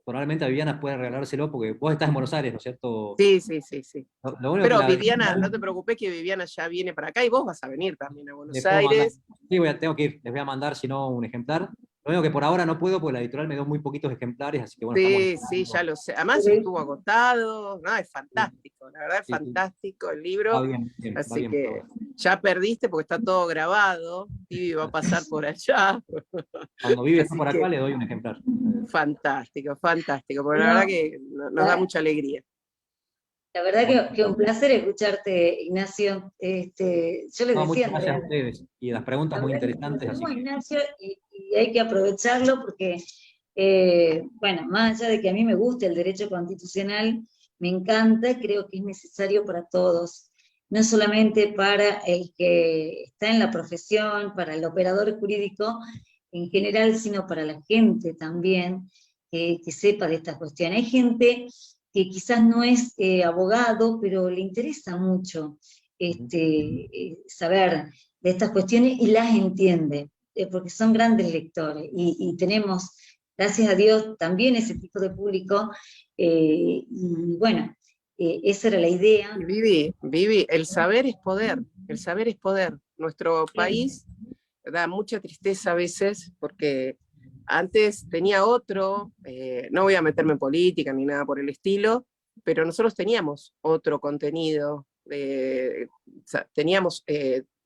probablemente a Viviana pueda regalárselo, porque vos estás en Buenos Aires, ¿no es cierto? Sí, sí, sí, sí. Lo único que Pero Viviana, no te preocupes que Viviana ya viene para acá y vos vas a venir también a Buenos les puedo mandar. Aires. Sí, tengo que ir, les voy a mandar, si no, un ejemplar. Lo único que por ahora no puedo, porque la editorial me dio muy poquitos ejemplares, así que bueno, estamos Sí, sí, ya esperando. lo sé. Además estuvo agotado, no, es fantástico, la verdad es Sí, sí. fantástico el Va libro. bien, bien, va Así bien por que ahora. ya perdiste porque está todo grabado, Vivi va a pasar por allá. Cuando Vivi está Así por acá, que le doy un ejemplar. fantástico, fantástico, porque la verdad Bueno, que nos da mucha alegría. la verdad Bueno, que un placer escucharte, Ignacio. Yo les no, decía, muchas gracias a Andrea, ustedes. Y las preguntas la muy verdad que interesantes, así conocemos a que Ignacio y hay que aprovecharlo porque, bueno, más allá de que a mí me guste el derecho constitucional, me encanta, creo que es necesario para todos, no solamente para el que está en la profesión, para el operador jurídico en general, sino para la gente también que sepa de estas cuestiones. Hay gente que quizás no es abogado, pero le interesa mucho saber de estas cuestiones y las entiende, porque son grandes lectores, y tenemos, gracias a Dios, también ese tipo de público, y bueno, esa era la idea. Y Vivi, el saber es poder, el saber es poder. Nuestro país da mucha tristeza a veces porque antes tenía otro, no voy a meterme en política ni nada por el estilo, pero nosotros teníamos otro contenido, o sea, teníamos,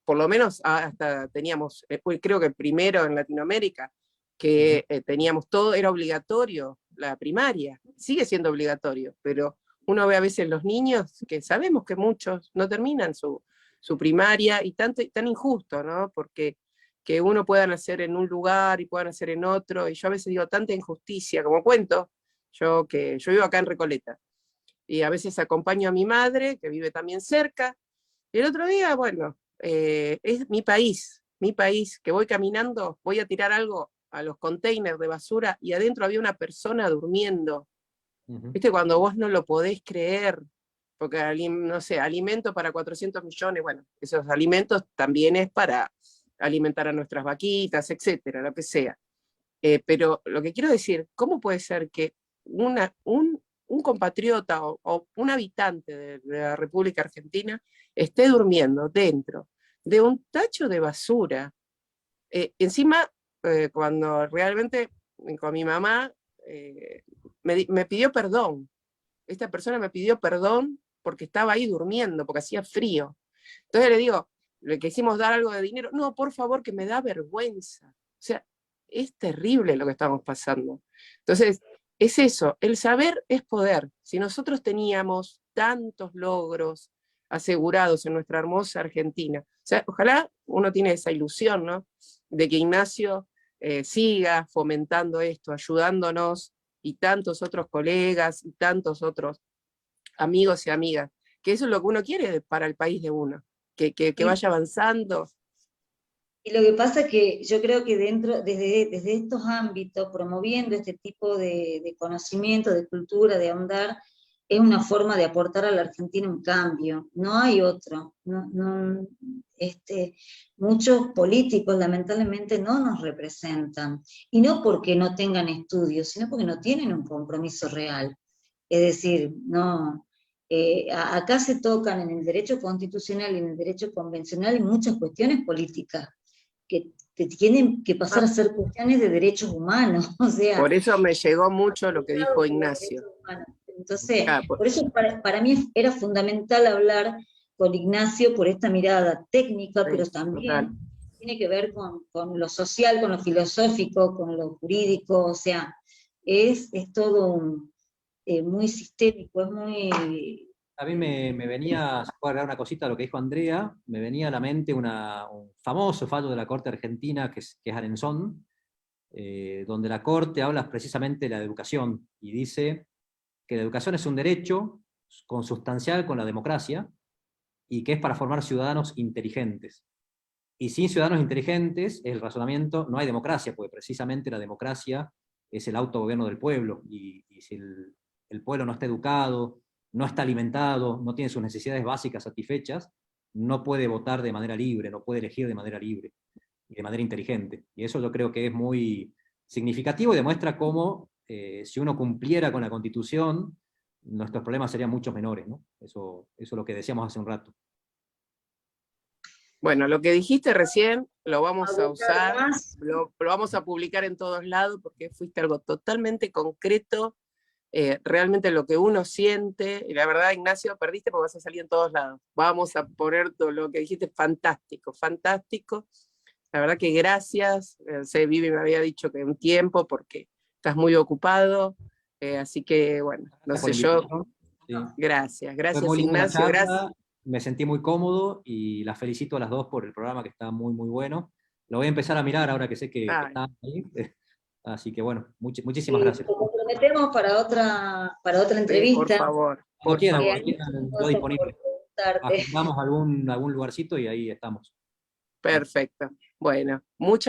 por lo menos hasta teníamos, creo que el primero en Latinoamérica, que teníamos todo, era obligatorio, la primaria, sigue siendo obligatorio, pero uno ve a veces los niños, que sabemos que muchos no terminan su primaria, y tan injusto, ¿no? Porque que uno pueda nacer en un lugar y pueda nacer en otro, y yo a veces digo tanta injusticia, como cuento, yo vivo acá en Recoleta, y a veces acompaño a mi madre, que vive también cerca, y el otro día, bueno, es mi país, que voy caminando, voy a tirar algo a los containers de basura, y adentro había una persona durmiendo. ¿Viste? Cuando vos no lo podés creer, porque, no sé, alimento para 400 millones, bueno, esos alimentos también es para alimentar a nuestras vaquitas, etcétera, lo que sea. Pero lo que quiero decir, ¿cómo puede ser que un compatriota o un habitante de la República Argentina esté durmiendo dentro de un tacho de basura? Encima, cuando realmente con mi mamá me pidió perdón, esta persona me pidió perdón porque estaba ahí durmiendo, porque hacía frío. Entonces le digo, le quisimos dar algo de dinero, no, por favor, que me da vergüenza. O sea, es terrible lo que estamos pasando. Entonces, es eso, el saber es poder. Si nosotros teníamos tantos logros asegurados en nuestra hermosa Argentina, o sea, ojalá uno tiene esa ilusión, ¿no? De que Ignacio siga fomentando esto, ayudándonos, y tantos otros colegas, y tantos otros amigos y amigas, que eso es lo que uno quiere para el país de uno, que vaya avanzando. Y lo que pasa es que yo creo que desde estos ámbitos, promoviendo este tipo de conocimiento, de cultura, de ahondar, es una forma de aportar a la Argentina un cambio, no hay otro. Muchos políticos lamentablemente no nos representan, y no porque no tengan estudios, sino porque no tienen un compromiso real. Es decir, no, acá se tocan en el derecho constitucional y en el derecho convencional y muchas cuestiones políticas, que tienen que pasar a ser cuestiones de derechos humanos, o sea... Por eso me llegó mucho lo que dijo Ignacio. Entonces, por eso para mí era fundamental hablar con Ignacio por esta mirada técnica, pero también tiene que ver con lo social, con lo filosófico, con lo jurídico, o sea, es todo muy sistémico, es muy... A mí me venía, si puedo agregar una cosita a lo que dijo Andrea, me venía a la mente un famoso fallo de la Corte Argentina, que es Arenzón, donde la Corte habla precisamente de la educación, y dice que la educación es un derecho consustancial con la democracia, y que es para formar ciudadanos inteligentes. Y sin ciudadanos inteligentes, el razonamiento, no hay democracia, porque precisamente la democracia es el autogobierno del pueblo, y si el pueblo no está educado, no está alimentado, no tiene sus necesidades básicas satisfechas, no puede votar de manera libre, no puede elegir de manera libre, y de manera inteligente. Y eso yo creo que es muy significativo y demuestra cómo, si uno cumpliera con la Constitución, nuestros problemas serían mucho menores, ¿no? Eso es lo que decíamos hace un rato. Bueno, lo que dijiste recién lo vamos a usar, lo vamos a publicar en todos lados, porque fuiste algo totalmente concreto, realmente lo que uno siente, y la verdad, Ignacio, perdiste porque vas a salir en todos lados. Vamos a poner todo lo que dijiste, fantástico, fantástico. La verdad que gracias, Vivi me había dicho que un tiempo, porque estás muy ocupado, así que bueno, no sé yo. Sí. Gracias, Fue muy linda Ignacio, la charla, gracias. me sentí muy cómodo, y las felicito a las dos por el programa, que está muy, muy bueno. Lo voy a empezar a mirar ahora que sé que están ahí. Así que bueno, muchísimas gracias. Lo comprometemos para otra entrevista. Por favor. Cuando quieran, yo disponible. Agendamos algún lugarcito y ahí estamos. Perfecto. Bueno,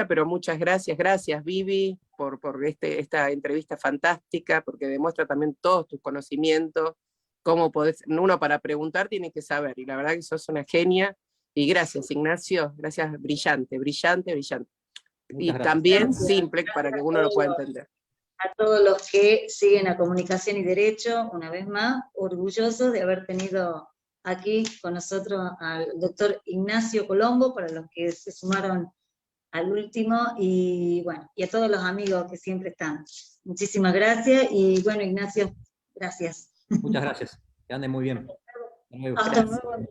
pero muchas gracias. Gracias, Vivi, por esta entrevista fantástica, porque demuestra también todos tus conocimientos, cómo podés, uno para preguntar tiene que saber, y la verdad que sos una genia. Y gracias, Ignacio, gracias, brillante, brillante, brillante. Y también simple para que uno lo pueda entender. A todos los que siguen a Comunicación y Derecho, una vez más, orgullosos de haber tenido aquí con nosotros al doctor Ignacio Colombo, para los que se sumaron al último, y bueno, y a todos los amigos que siempre están. Muchísimas gracias, y bueno, Ignacio, gracias. Muchas gracias, que anden muy bien. Hasta luego.